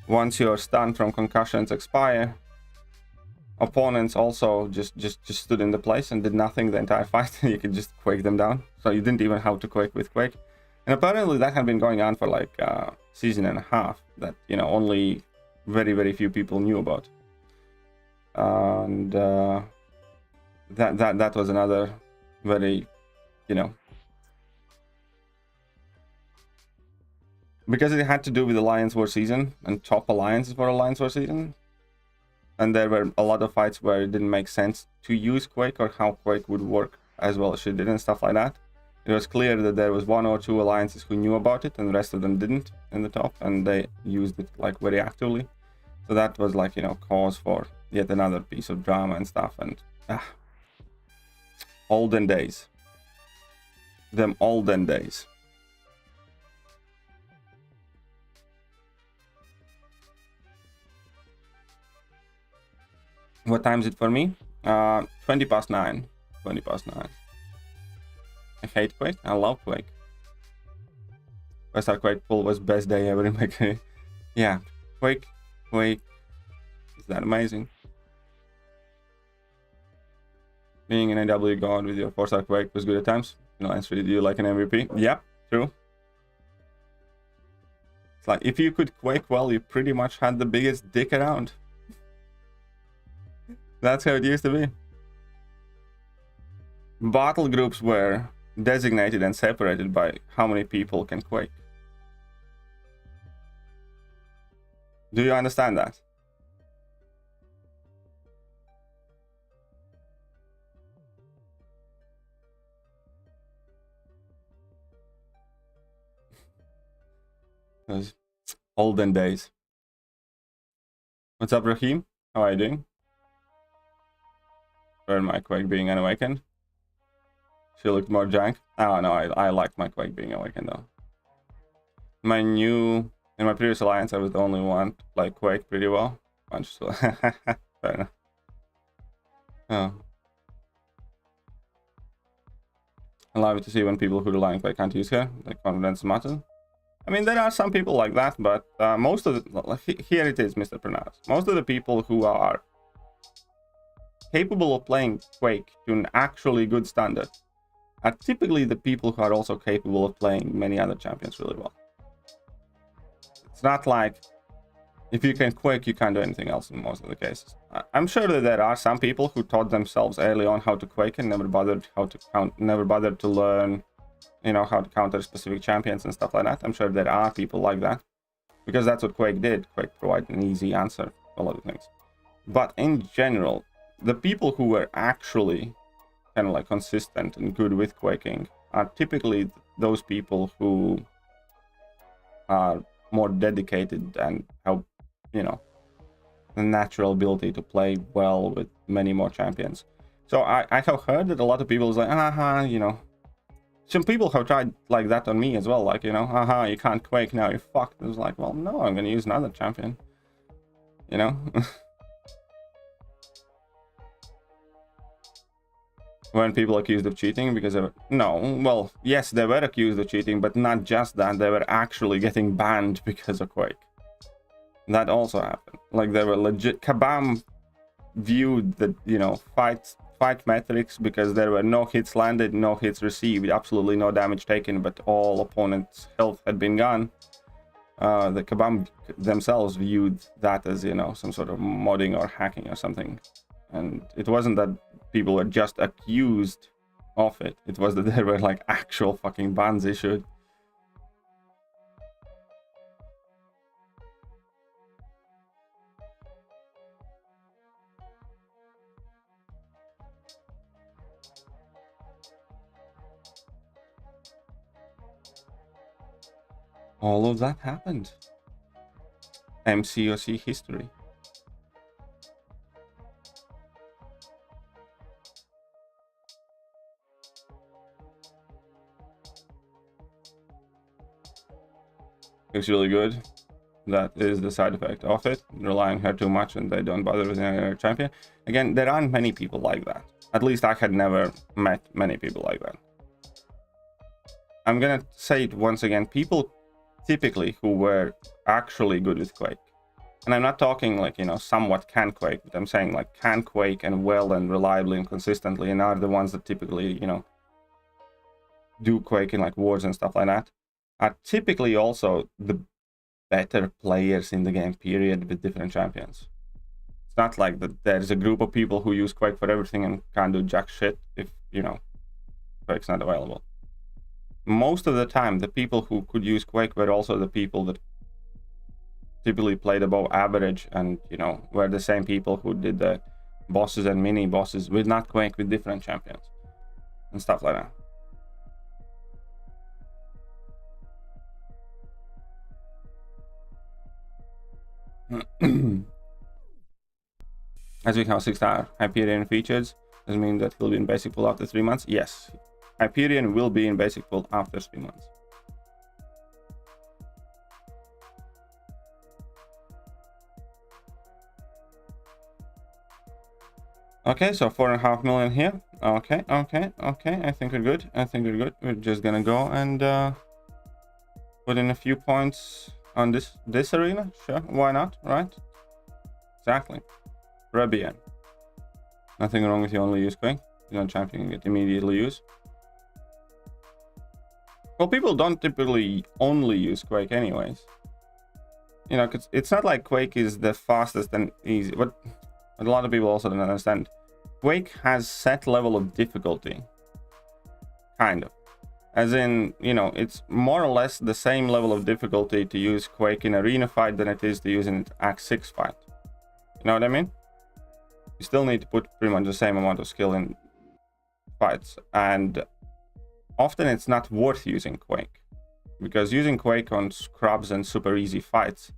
S3: once your stun from concussions expire, opponents also just stood in the place and did nothing the entire fight. You could just Quake them down. So you didn't even have to Quake with Quake. And apparently that had been going on for like a season and a half that, you know, only very few people knew about. And that was another very, you know, because it had to do with Alliance War Season and top alliances for Alliance War Season, and there were a lot of fights where it didn't make sense to use Quake or how Quake would work as well as it did and stuff like that. It was clear that there was 1 or 2 alliances who knew about it and the rest of them didn't in the top, and they used it like very actively. So that was like, you know, cause for yet another piece of drama and stuff. And olden days, them olden days. What time is it for me? 20 past 9. 20 past 9. I hate Quake. I love Quake. West Quake pull was best day ever in my career. Yeah, Quake. Is that amazing? Being an AW god with your 4-star Quake was good at times. No answer. Do you like an MVP? Yeah, true. It's like if you could Quake well, you pretty much had the biggest dick around. That's how it used to be. Battle groups were designated and separated by how many people can Quake. Do you understand that? Those olden days. What's up, Raheem? How are you doing? Where my Quake being unawakened? She looked more jank. Oh no, I liked my Quake being awakened though. My new In my previous alliance, I was the only one to play Quake pretty well. Fair enough. Oh. Allow me to see when people who rely on Quake can't use here. The confidence matters. I mean, there are some people like that, but most of the... Here it is, Mr. Pernas. Most of the people who are capable of playing Quake to an actually good standard are typically the people who are also capable of playing many other champions really well. It's not like if you can Quake, you can't do anything else in most of the cases. I'm sure that there are some people who taught themselves early on how to Quake and never bothered to learn, you know, how to counter specific champions and stuff like that. I'm sure there are people like that, because that's what Quake did. Quake provided an easy answer to a lot of things. But in general, the people who were actually kind of like consistent and good with Quaking are typically those people who are more dedicated and have, you know, the natural ability to play well with many more champions. So I have heard that a lot of people is like, you know, some people have tried like that on me as well, like, you know, you can't Quake now, you're fucked. It was like, well, no, I'm gonna use another champion, you know. When people accused of cheating because they were... No, well, yes, they were accused of cheating, but not just that, they were actually getting banned because of Quake. That also happened. Like, they were legit... Kabam viewed the, you know, fight metrics because there were no hits landed, no hits received, absolutely no damage taken, but all opponents' health had been gone. The Kabam themselves viewed that as, you know, some sort of modding or hacking or something. And it wasn't that people were just accused of it. It was that there were like actual fucking bans issued. All of that happened. MCOC history. Looks really good. That is the side effect of it. Rely on her too much and they don't bother with any other champion. Again, there aren't many people like that. At least I had never met many people like that. I'm gonna say it once again. People typically who were actually good with Quake. And I'm not talking like, you know, somewhat can Quake, but I'm saying like can Quake and well and reliably and consistently, and are the ones that typically, you know, do Quake in like wars and stuff like that, are typically also the better players in the game, period, with different champions. It's not like that there's a group of people who use Quake for everything and can't do jack shit if, you know, Quake's not available. Most of the time, the people who could use Quake were also the people that typically played above average and, you know, were the same people who did the bosses and mini bosses with not Quake, with different champions and stuff like that. As we have 6-star Hyperion features, does it mean that he'll be in basic pool after 3 months? Yes, Hyperion will be in basic pool after 3 months. Okay, so 4.5 million here. Okay, I think we're good. We're just gonna go and put in a few points on this arena. Sure, why not, right? Exactly. Rebian. Nothing wrong with you only use Quake. You don't champion, you get immediately use. Well, people don't typically only use Quake anyways. You know, 'cause it's not like Quake is the fastest and easy. But a lot of people also don't understand. Quake has set level of difficulty. Kind of. As in, you know, it's more or less the same level of difficulty to use Quake in arena fight than it is to use in Act 6 fight. You know what I mean? You still need to put pretty much the same amount of skill in fights. And often it's not worth using Quake. Because using Quake on scrubs and super easy fights,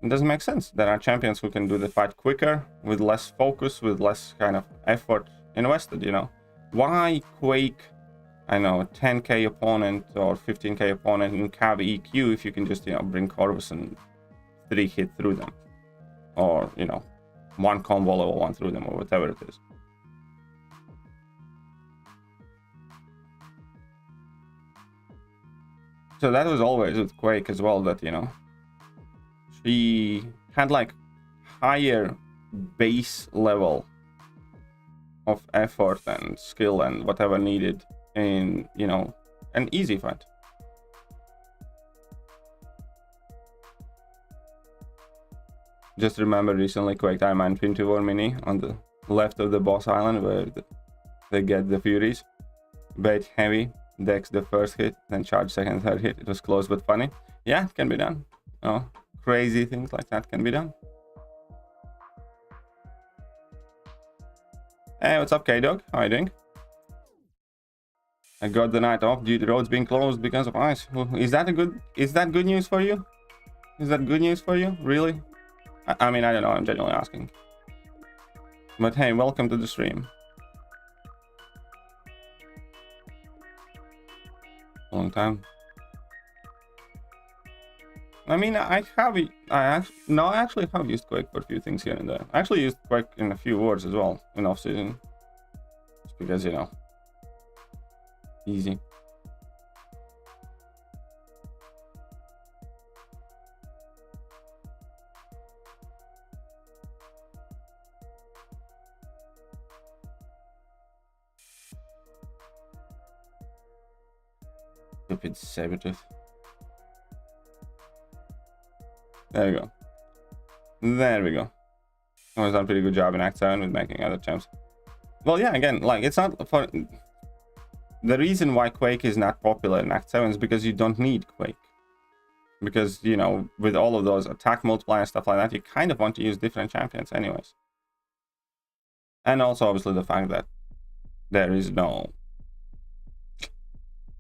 S3: it doesn't make sense. There are champions who can do the fight quicker, with less focus, with less kind of effort invested, you know. Why Quake I know, 10k opponent or 15k opponent in Cav EQ if you can just, you know, bring Corvus and 3 hit through them. Or, you know, 1 combo level 1 through them or whatever it is. So that was always with Quake as well, that, you know, she had like higher base level of effort and skill and whatever needed in, you know, an easy fight. Just remember recently Quake Time and Twin War Mini on the left of the boss island where they get the Furies. Bait heavy, Dex the first hit, then charge second, third hit. It was close but funny. Yeah, it can be done. Oh, crazy things like that can be done. Hey, what's up, K-Dog? How are you doing? I got the night off due to roads being closed because of ice. Is that good news for you? Is that good news for you? Really? I mean, I don't know. I'm genuinely asking. But hey, welcome to the stream. Long time. I mean, I actually have used Quake for a few things here and there. I actually used Quake in a few wars as well in off season, just because, you know, easy. Stupid saboteur. There we go. There we go. Always done a pretty good job in Act 7 with making other champs. Well, yeah, again, like, it's not for... The reason why Quake is not popular in Act 7 is because you don't need Quake. Because, you know, with all of those attack multiplier and stuff like that, you kind of want to use different champions anyways. And also, obviously, the fact that there is no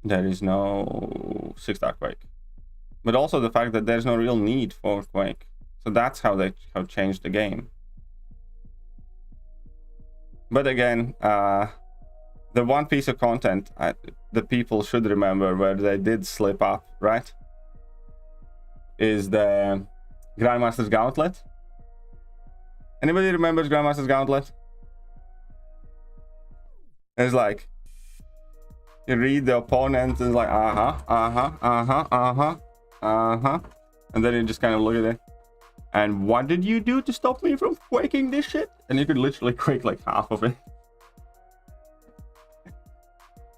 S3: 6-star Quake. But also the fact that there's no real need for Quake. So that's how they have changed the game. But again, the one piece of content the people should remember where they did slip up, right, is the Grandmaster's Gauntlet. Anybody remembers Grandmaster's Gauntlet? It's like, you read the opponent and it's like, and then you just kind of look at it. And what did you do to stop me from quaking this shit? And you could literally quake like half of it.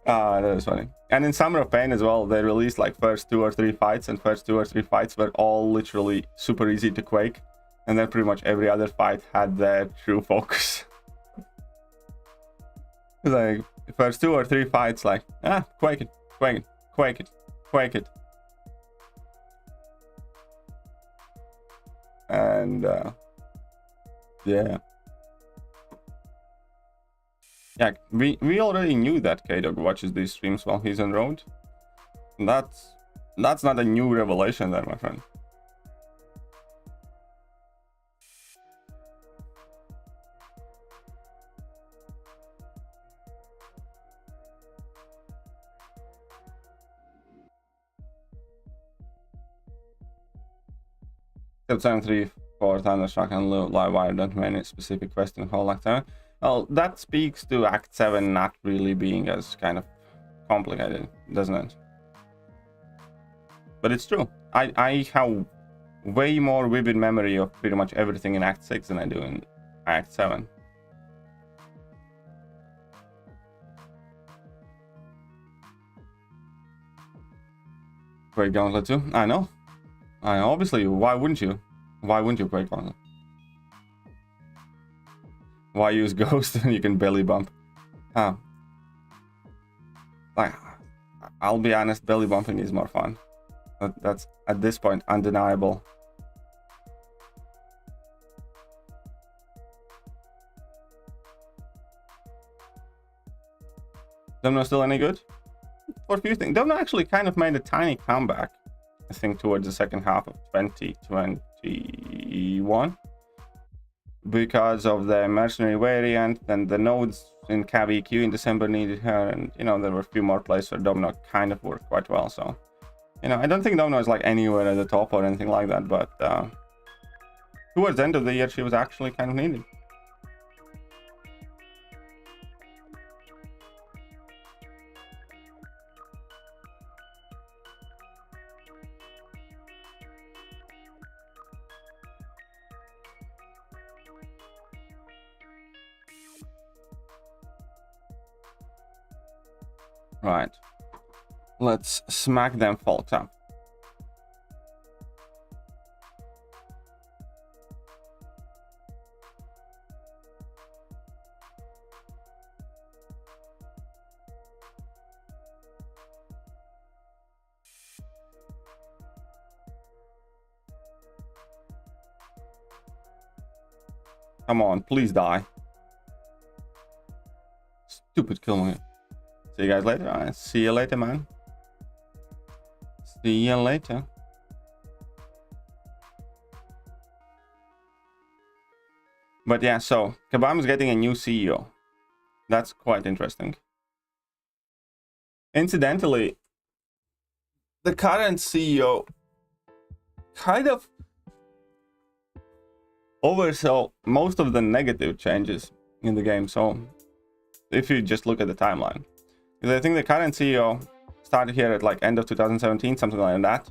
S3: That was funny. And in Summer of Pain as well, they released like first 2 or 3 fights, and first 2 or 3 fights were all literally super easy to quake. And then pretty much every other fight had their true focus. Like, first 2 or 3 fights, like, quake it, quake it, quake it, quake it. And, yeah. Yeah, we already knew that K-Dog watches these streams while he's on road. That's not a new revelation there, my friend. Step 7-3 for Thunderstruck and Live Wire don't mean a specific question for like that. Well, that speaks to Act 7 not really being as kind of complicated, doesn't it? But it's true. I have way more vivid memory of pretty much everything in Act 6 than I do in Act 7. Quake Gauntlet 2? I know. Obviously, why wouldn't you? Why wouldn't you Quake Gauntlet? Why use Ghost when you can belly bump? Like, I'll be honest, belly bumping is more fun. That's, at this point, undeniable. Domino still any good? For a few things. Domino actually kind of made a tiny comeback, I think, towards the second half of 2021. because of the mercenary variant, and the nodes in KVQ in December needed her, and you know, there were a few more places where Domino kind of worked quite well. So, you know, I don't think Domino is like anywhere at the top or anything like that, but towards the end of the year she was actually kind of needed. Right, let's smack them folks up. Come on, please die. Stupid Killmonger. See you guys later. Alright, see you later, man. See you later. But yeah, so Kabam is getting a new CEO. That's quite interesting. Incidentally, the current CEO kind of oversaw most of the negative changes in the game. So if you just look at the timeline, because I think the current CEO started here at like end of 2017, something like that.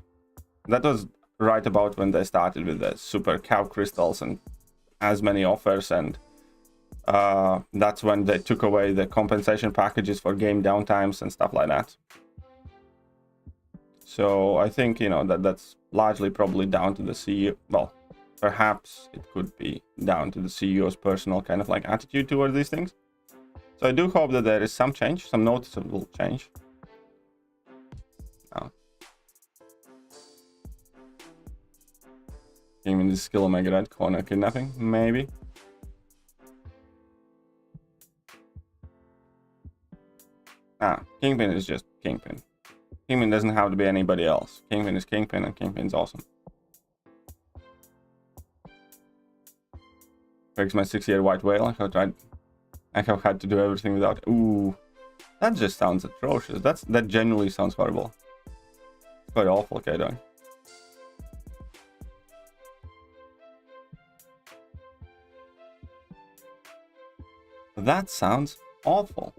S3: That was right about when they started with the super cow crystals and as many offers, and that's when they took away the compensation packages for game downtimes and stuff like that. So I think, you know, that's largely probably down to the CEO. Well, perhaps it could be down to the CEO's personal kind of like attitude towards these things. So I do hope that there is some change, some noticeable change. Oh. Even the skill Omega Red corner kidnapping, maybe. Kingpin is just Kingpin. Kingpin doesn't have to be anybody else. Kingpin is Kingpin, and Kingpin's awesome. Breaks my 6-year white whale. I have had to do everything without. Ooh, that just sounds atrocious. That genuinely sounds horrible. It's quite awful, K-Dog. That sounds awful.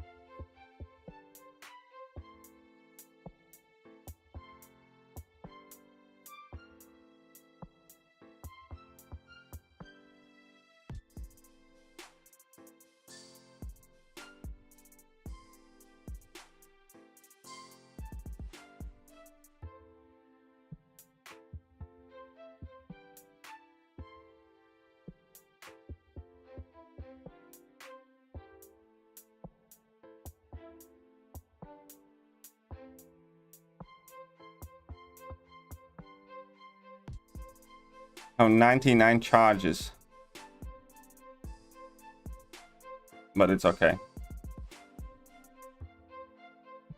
S3: Oh, 99 charges. But it's okay.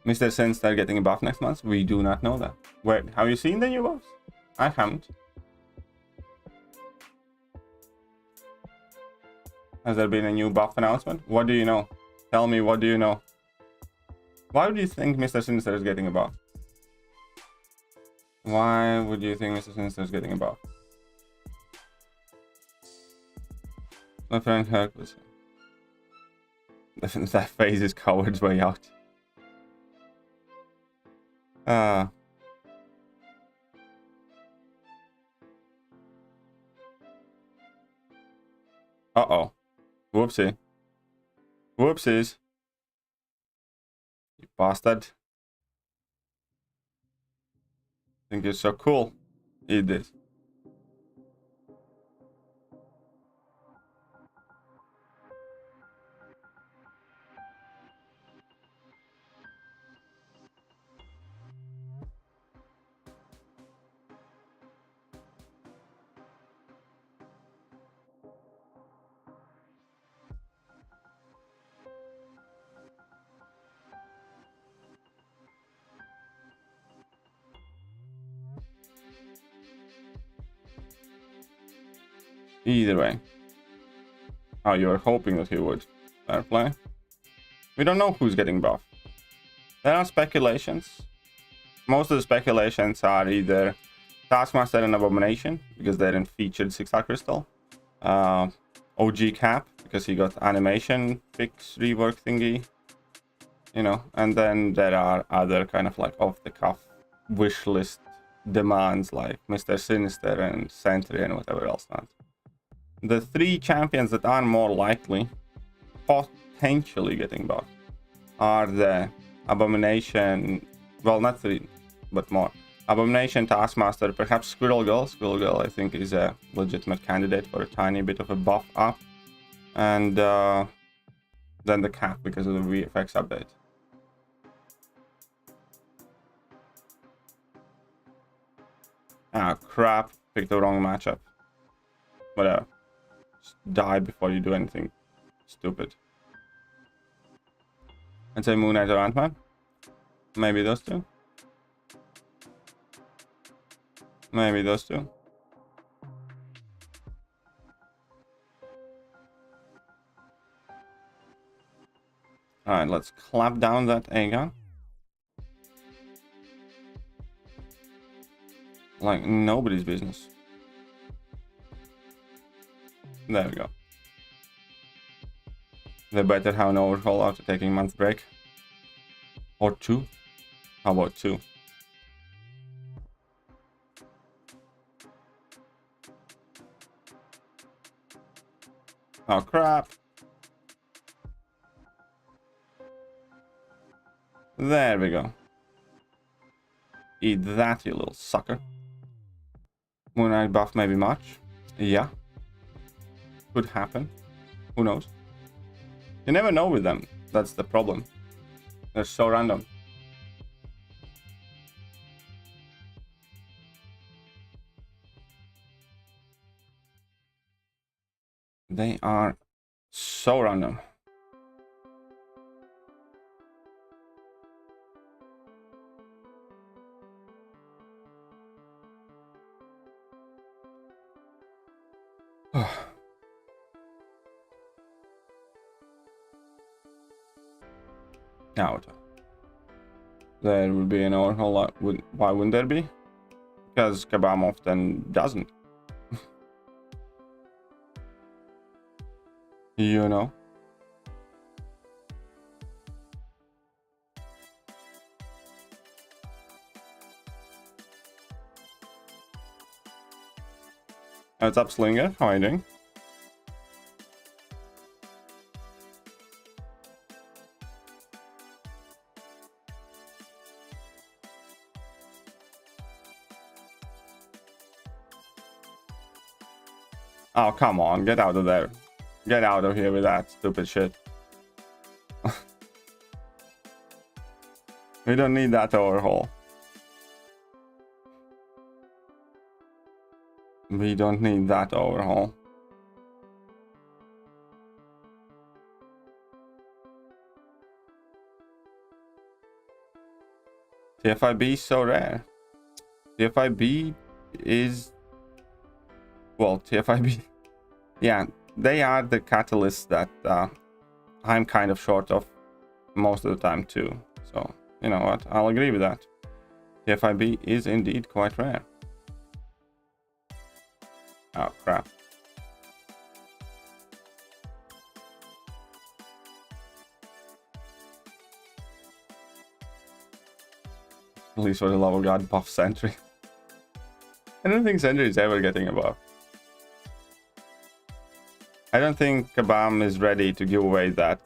S3: Mr. Sins are getting a buff next month? We do not know that. Wait, have you seen the new buffs? I haven't. Has there been a new buff announcement? What do you know? Tell me, what do you know? Why would you think Mr. Sinister is getting a buff? Why would you think Mr. Sinister is getting a buff? My friend Hercules. That face is coward's way out. Uh-oh. Whoopsie. Whoopsies. You bastard. Think you're so cool. Eat this. Either way. Oh, you were hoping that he would. Fair play. We don't know who's getting buff. There are speculations. Most of the speculations are either Taskmaster and Abomination, because they're in featured 6-star crystal. OG Cap, because he got animation fix rework thingy. You know, and then there are other kind of like off-the-cuff wish list demands like Mr. Sinister and Sentry and whatever else not. The 3 champions that are more likely potentially getting buffed are the Abomination, well, not 3 but more. Abomination, Taskmaster, perhaps Squirrel Girl. Squirrel Girl I think is a legitimate candidate for a tiny bit of a buff up, and then the Cap because of the VFX update. Ah, crap. Picked the wrong matchup. Whatever. Just die before you do anything stupid. I'd say Moon Knight or Ant-Man. Maybe those two. Maybe those two. Alright, let's clap down that A-gun. Like nobody's business. There we go. They better have an overhaul after taking a month break. Or 2. How about 2? Oh crap. There we go. Eat that, you little sucker. Moon Knight buff maybe much. Yeah. Could happen. Who knows? You never know with them. That's the problem. They're so random. They are so random. Now, there will be an overhaul. Why wouldn't there be? Because Kabam often doesn't. You know. What's up, Slinger? How are you doing? Oh, come on, get out of there. Get out of here with that stupid shit. We don't need that overhaul. We don't need that overhaul. TFIB is so rare. TFIB is... Well, TFIB... Yeah, they are the catalysts that I'm kind of short of most of the time too. So, you know what? I'll agree with that. TFIB is indeed quite rare. Oh, crap. At least for the love of God, buff Sentry. I don't think Sentry is ever getting a buff. I don't think Kabam is ready to give away that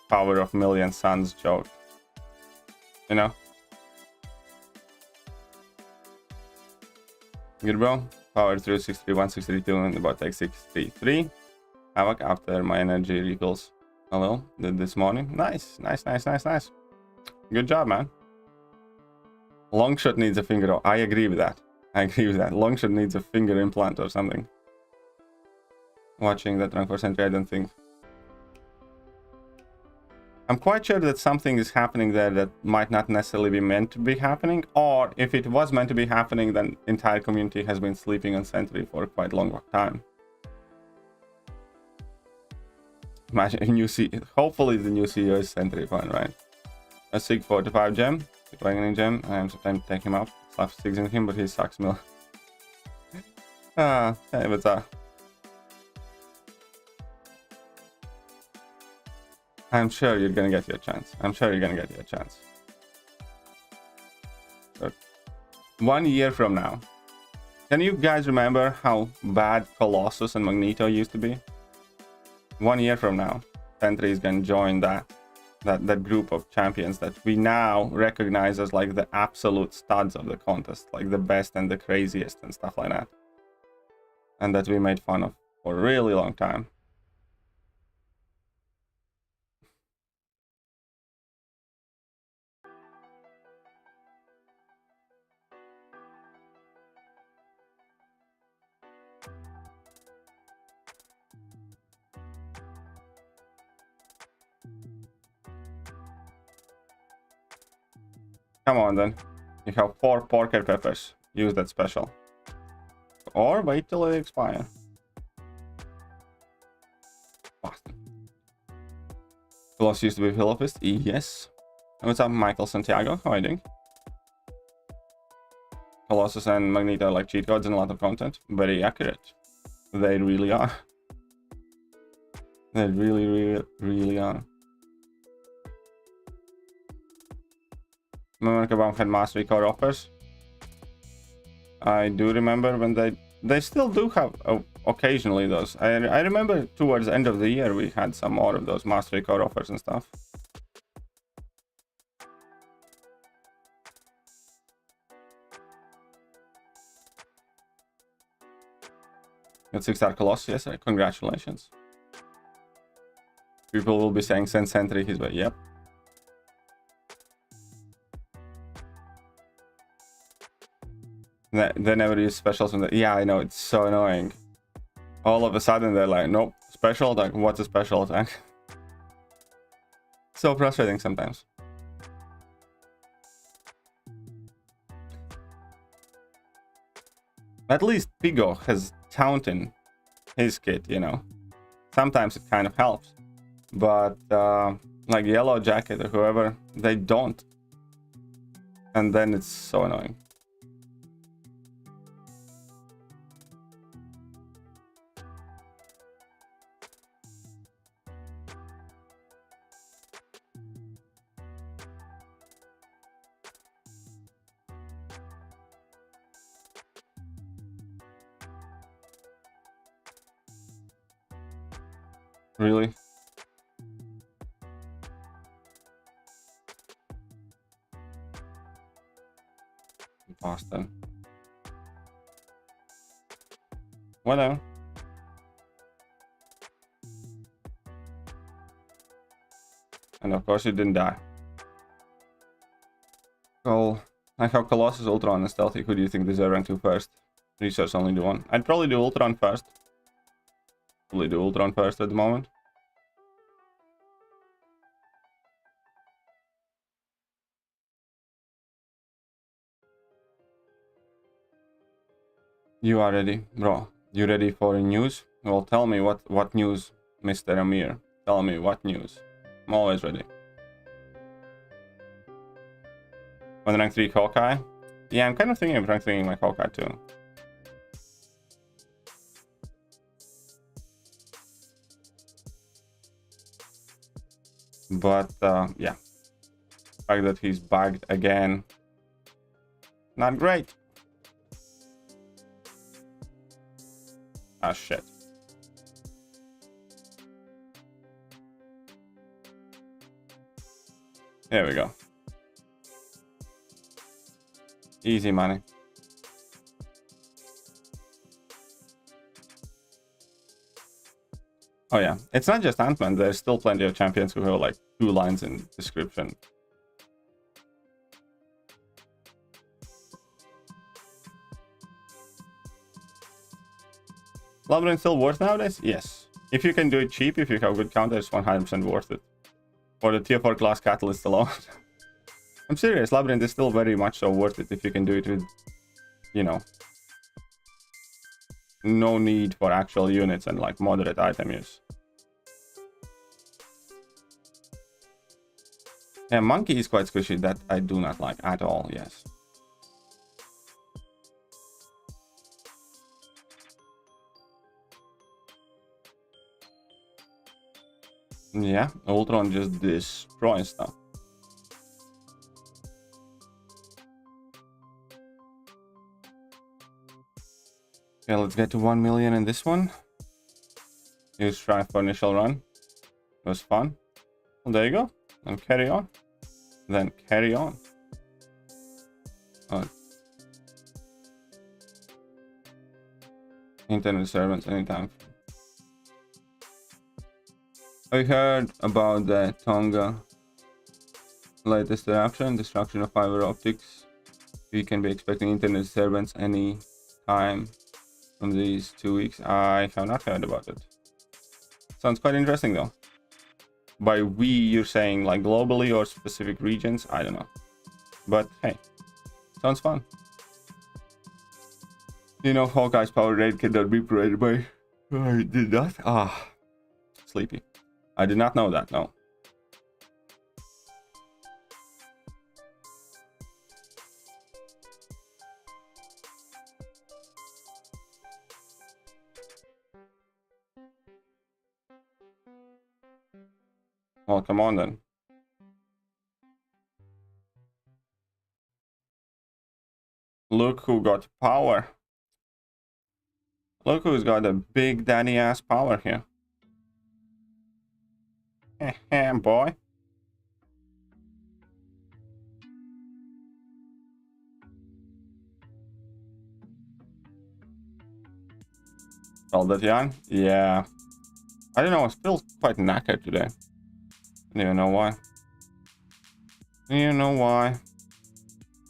S3: power of million suns joke. You know? Good, bro. Power through 631, 632, and about like 633. Havoc after my energy refills a little this morning. Nice, nice, nice, nice, nice. Good job, man. Longshot needs a finger. I agree with that. I agree with that. Longshot needs a finger implant or something. Watching that run for Sentry, I don't think. I'm quite sure that something is happening there that might not necessarily be meant to be happening, or if it was meant to be happening, then the entire community has been sleeping on Sentry for quite a long time. Imagine a new hopefully the new CEO is Sentry fun, right? A Sig 45 gem, Wagoning gem. I am sometimes take him up. Slap sticks in him, but he sucks mill. Hey, what's up? I'm sure you're gonna get your chance. I'm sure you're gonna get your chance. But 1 year from now, can you guys remember how bad Colossus and Magneto used to be? 1 year from now, Sentry is gonna join that group of champions that we now recognize as like the absolute studs of the contest, like the best and the craziest and stuff like that, and that we made fun of for a really long time. Come on then. You have 4 porker peppers. Use that special. Or wait till they expire. Boston. Colossus used to be Philippist. Yes. And what's up, Michael Santiago? How are you doing? Colossus and Magneto are like cheat codes in a lot of content. Very accurate. They really are. They really are. Remember Kabam had mastery core offers? I do remember when they still do have occasionally those. I remember towards the end of the year we had some more of those mastery core offers and stuff. Got 6-star Colossus, yes, congratulations. People will be saying send Sentry his way, yep. They never use specials. Yeah, I know, it's so annoying. All of a sudden they're like, nope, special attack. What's a special attack? So frustrating sometimes. At least Pigo has taunt in his kit, you know. Sometimes it kind of helps. But like Yellow Jacket or whoever, they don't. And then it's so annoying. Really? Boston. Whatever. And of course you didn't die. Well, like how Colossus, Ultron, and Stealthy, who do you think deserve rank 2 first? Research only do one. I'd probably do Ultron first. Probably do Ultron first at the moment. You are ready, bro. You ready for news? Well, tell me what news, Mr. Amir. Tell me what news. I'm always ready. On rank 3 Hawkeye? Yeah, I'm kind of thinking of rank 3 my Hawkeye too. But yeah, the fact that he's bugged again, not great. Ah, shit. There we go. Easy money. Oh yeah, it's not just Ant-Man, there's still plenty of champions who have like 2 lines in description. Labyrinth still worth nowadays? Yes. If you can do it cheap, if you have good counter, it's 100% worth it. For the tier 4 class catalyst alone. I'm serious, Labyrinth is still very much so worth it if you can do it with, you know, no need for actual units and like moderate item use. Yeah, monkey is quite squishy. That I do not like at all. Yes. Yeah, Ultron just destroys stuff. Okay, let's get to 1 million in this one. Use try for initial run. It was fun. Well, there you go. And carry on. Then carry on. Internet servants anytime. I heard about the Tonga latest destruction of fiber optics. We can be expecting internet disturbance any time from these 2 weeks. I have not heard about it. Sounds quite interesting though. By we, you're saying like globally or specific regions? I don't know. But hey, sounds fun. You know, Hawkeye's power raid cannot be provided by... I did not? Ah, sleepy. I did not know that, no. Well, come on then. Look who got power. Look who's got a big daddy ass power here. Boy. All that young? Yeah. I don't know, I feel quite knackered today. I don't even know why. You know why?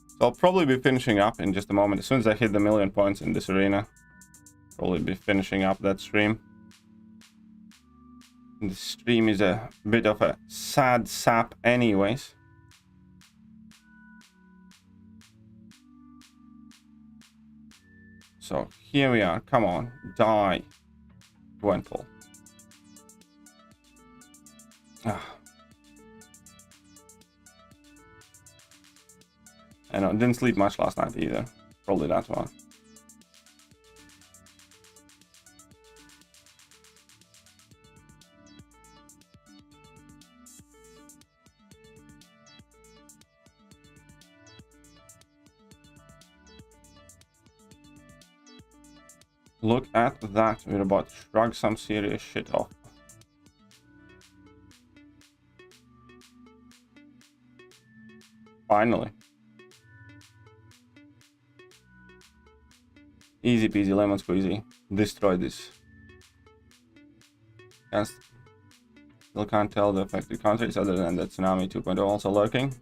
S3: So I'll probably be finishing up in just a moment. As soon as I hit the 1,000,000 points in this arena, probably be finishing up that stream. And the stream is a bit of a sad sap anyways. So here we are. Come on, die, Gwenpool. I know, didn't sleep much last night either. Probably that's why. Look at that. We're about to shrug some serious shit off. Finally. Easy peasy lemon squeezy. Destroy this. Still can't tell the affected countries other than the tsunami 2.0 also lurking.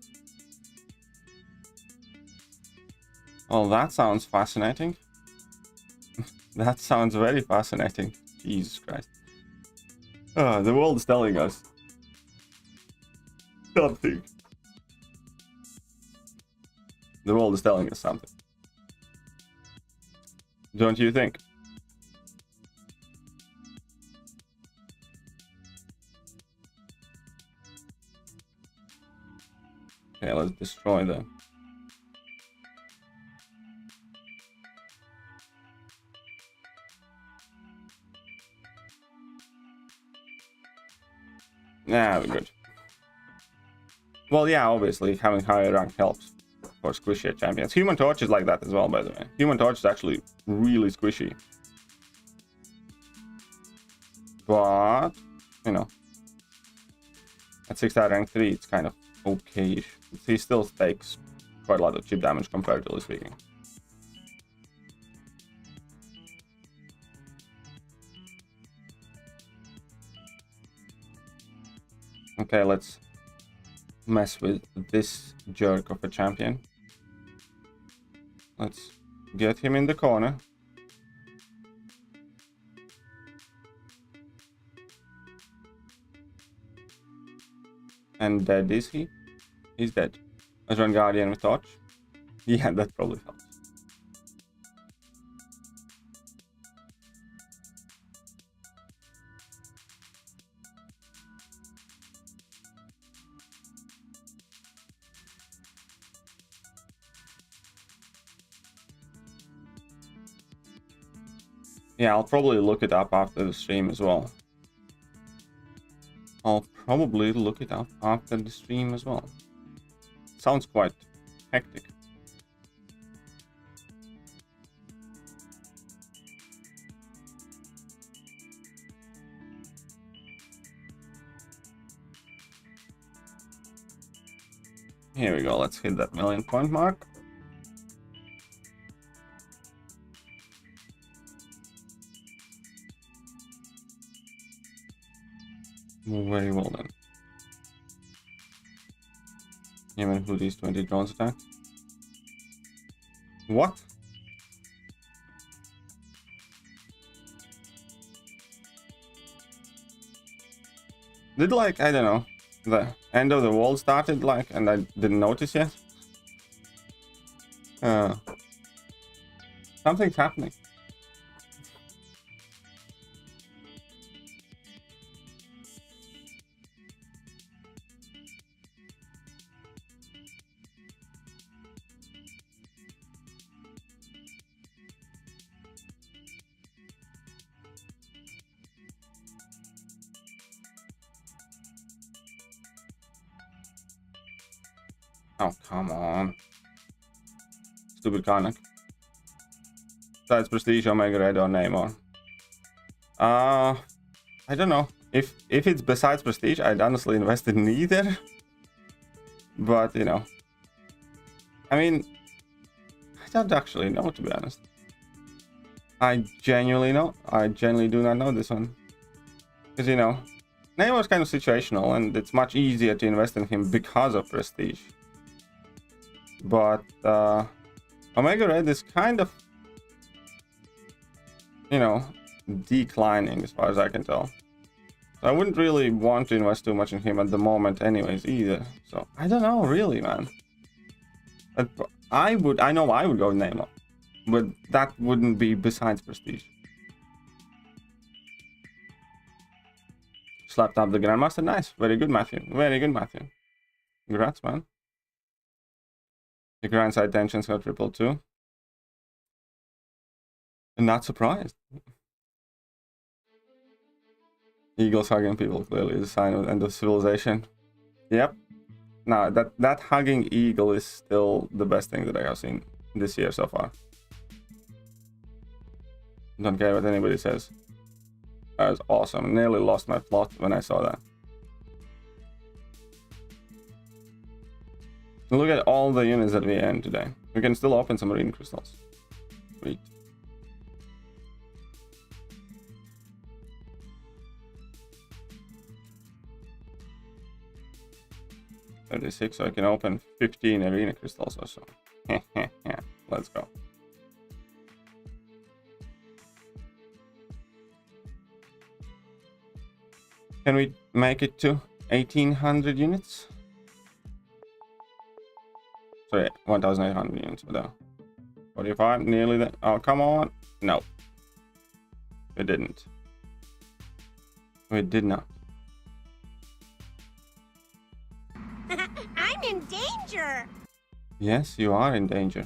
S3: Well, that sounds fascinating. That sounds very fascinating. Jesus Christ. The world is telling us something. The world is telling us something. Don't you think? Okay, let's destroy them. Nah, we're good. Well, yeah, obviously, having higher rank helps for squishy champions. Human Torch is like that as well, by the way. Human Torch is actually really squishy. But, you know, at 6-star rank 3, it's kind of okay-ish. He still takes quite a lot of chip damage, comparatively speaking. Okay, let's mess with this jerk of a champion. Let's get him in the corner. And dead is he? He's dead. Let's run Guardian with Torch. Yeah, that probably helps. Yeah, I'll probably look it up after the stream as well. Sounds quite hectic. Here we go, let's hit that 1,000,000 point mark. Very well then. Even include these 20 drones attack. What? Did like, I don't know, the end of the world started like and I didn't notice yet? Something's happening. Oh, come on. Stupid Karnak. Besides Prestige, Omega Red or Namor. I don't know. If it's besides Prestige, I'd honestly invest in neither. But, you know. I mean, I don't actually know, to be honest. I genuinely do not know this one. Because, you know, Namor's kind of situational, and it's much easier to invest in him because of Prestige. But Omega Red is kind of, you know, declining as far as I can tell. So I wouldn't really want to invest too much in him at the moment anyways either. So I don't know really, man. But I know I would go Namor. But that wouldn't be besides Prestige. Slapped up the Grandmaster, nice. Very good, Matthew. Very good, Matthew. Congrats, man. The grand side tensions got tripled too. And not surprised. Eagles hugging people clearly is a sign of the end of civilization. Yep. No, that hugging eagle is still the best thing that I have seen this year so far. Don't care what anybody says. That was awesome. Nearly lost my plot when I saw that. Look at all the units that we earned today. We can still open some marine crystals. Sweet. $36, so I can open 15 arena crystals or so. Let's go. Can we make it to 1,800 units? Sorry, 1,800 units, but 45, nearly there. Oh, come on. No. We didn't. We did not.
S5: I'm in danger!
S3: Yes, you are in danger.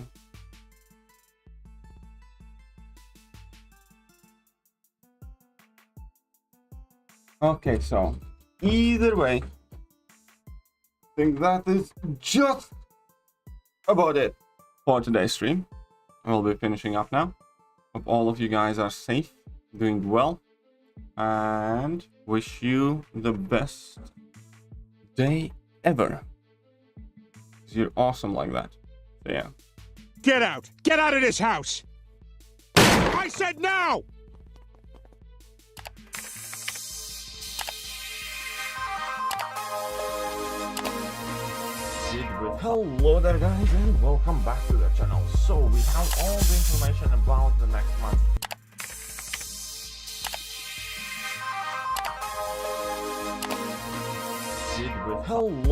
S3: Okay, so either way, I think that is just about it for today's stream. We'll be finishing up now. Hope all of you guys are safe, doing well, and wish you the best day ever. You're awesome like that. So yeah.
S6: Get out! Get out of this house! I said now!
S7: Hello there guys and welcome back to the channel. So we have all the information about the next month. Hello.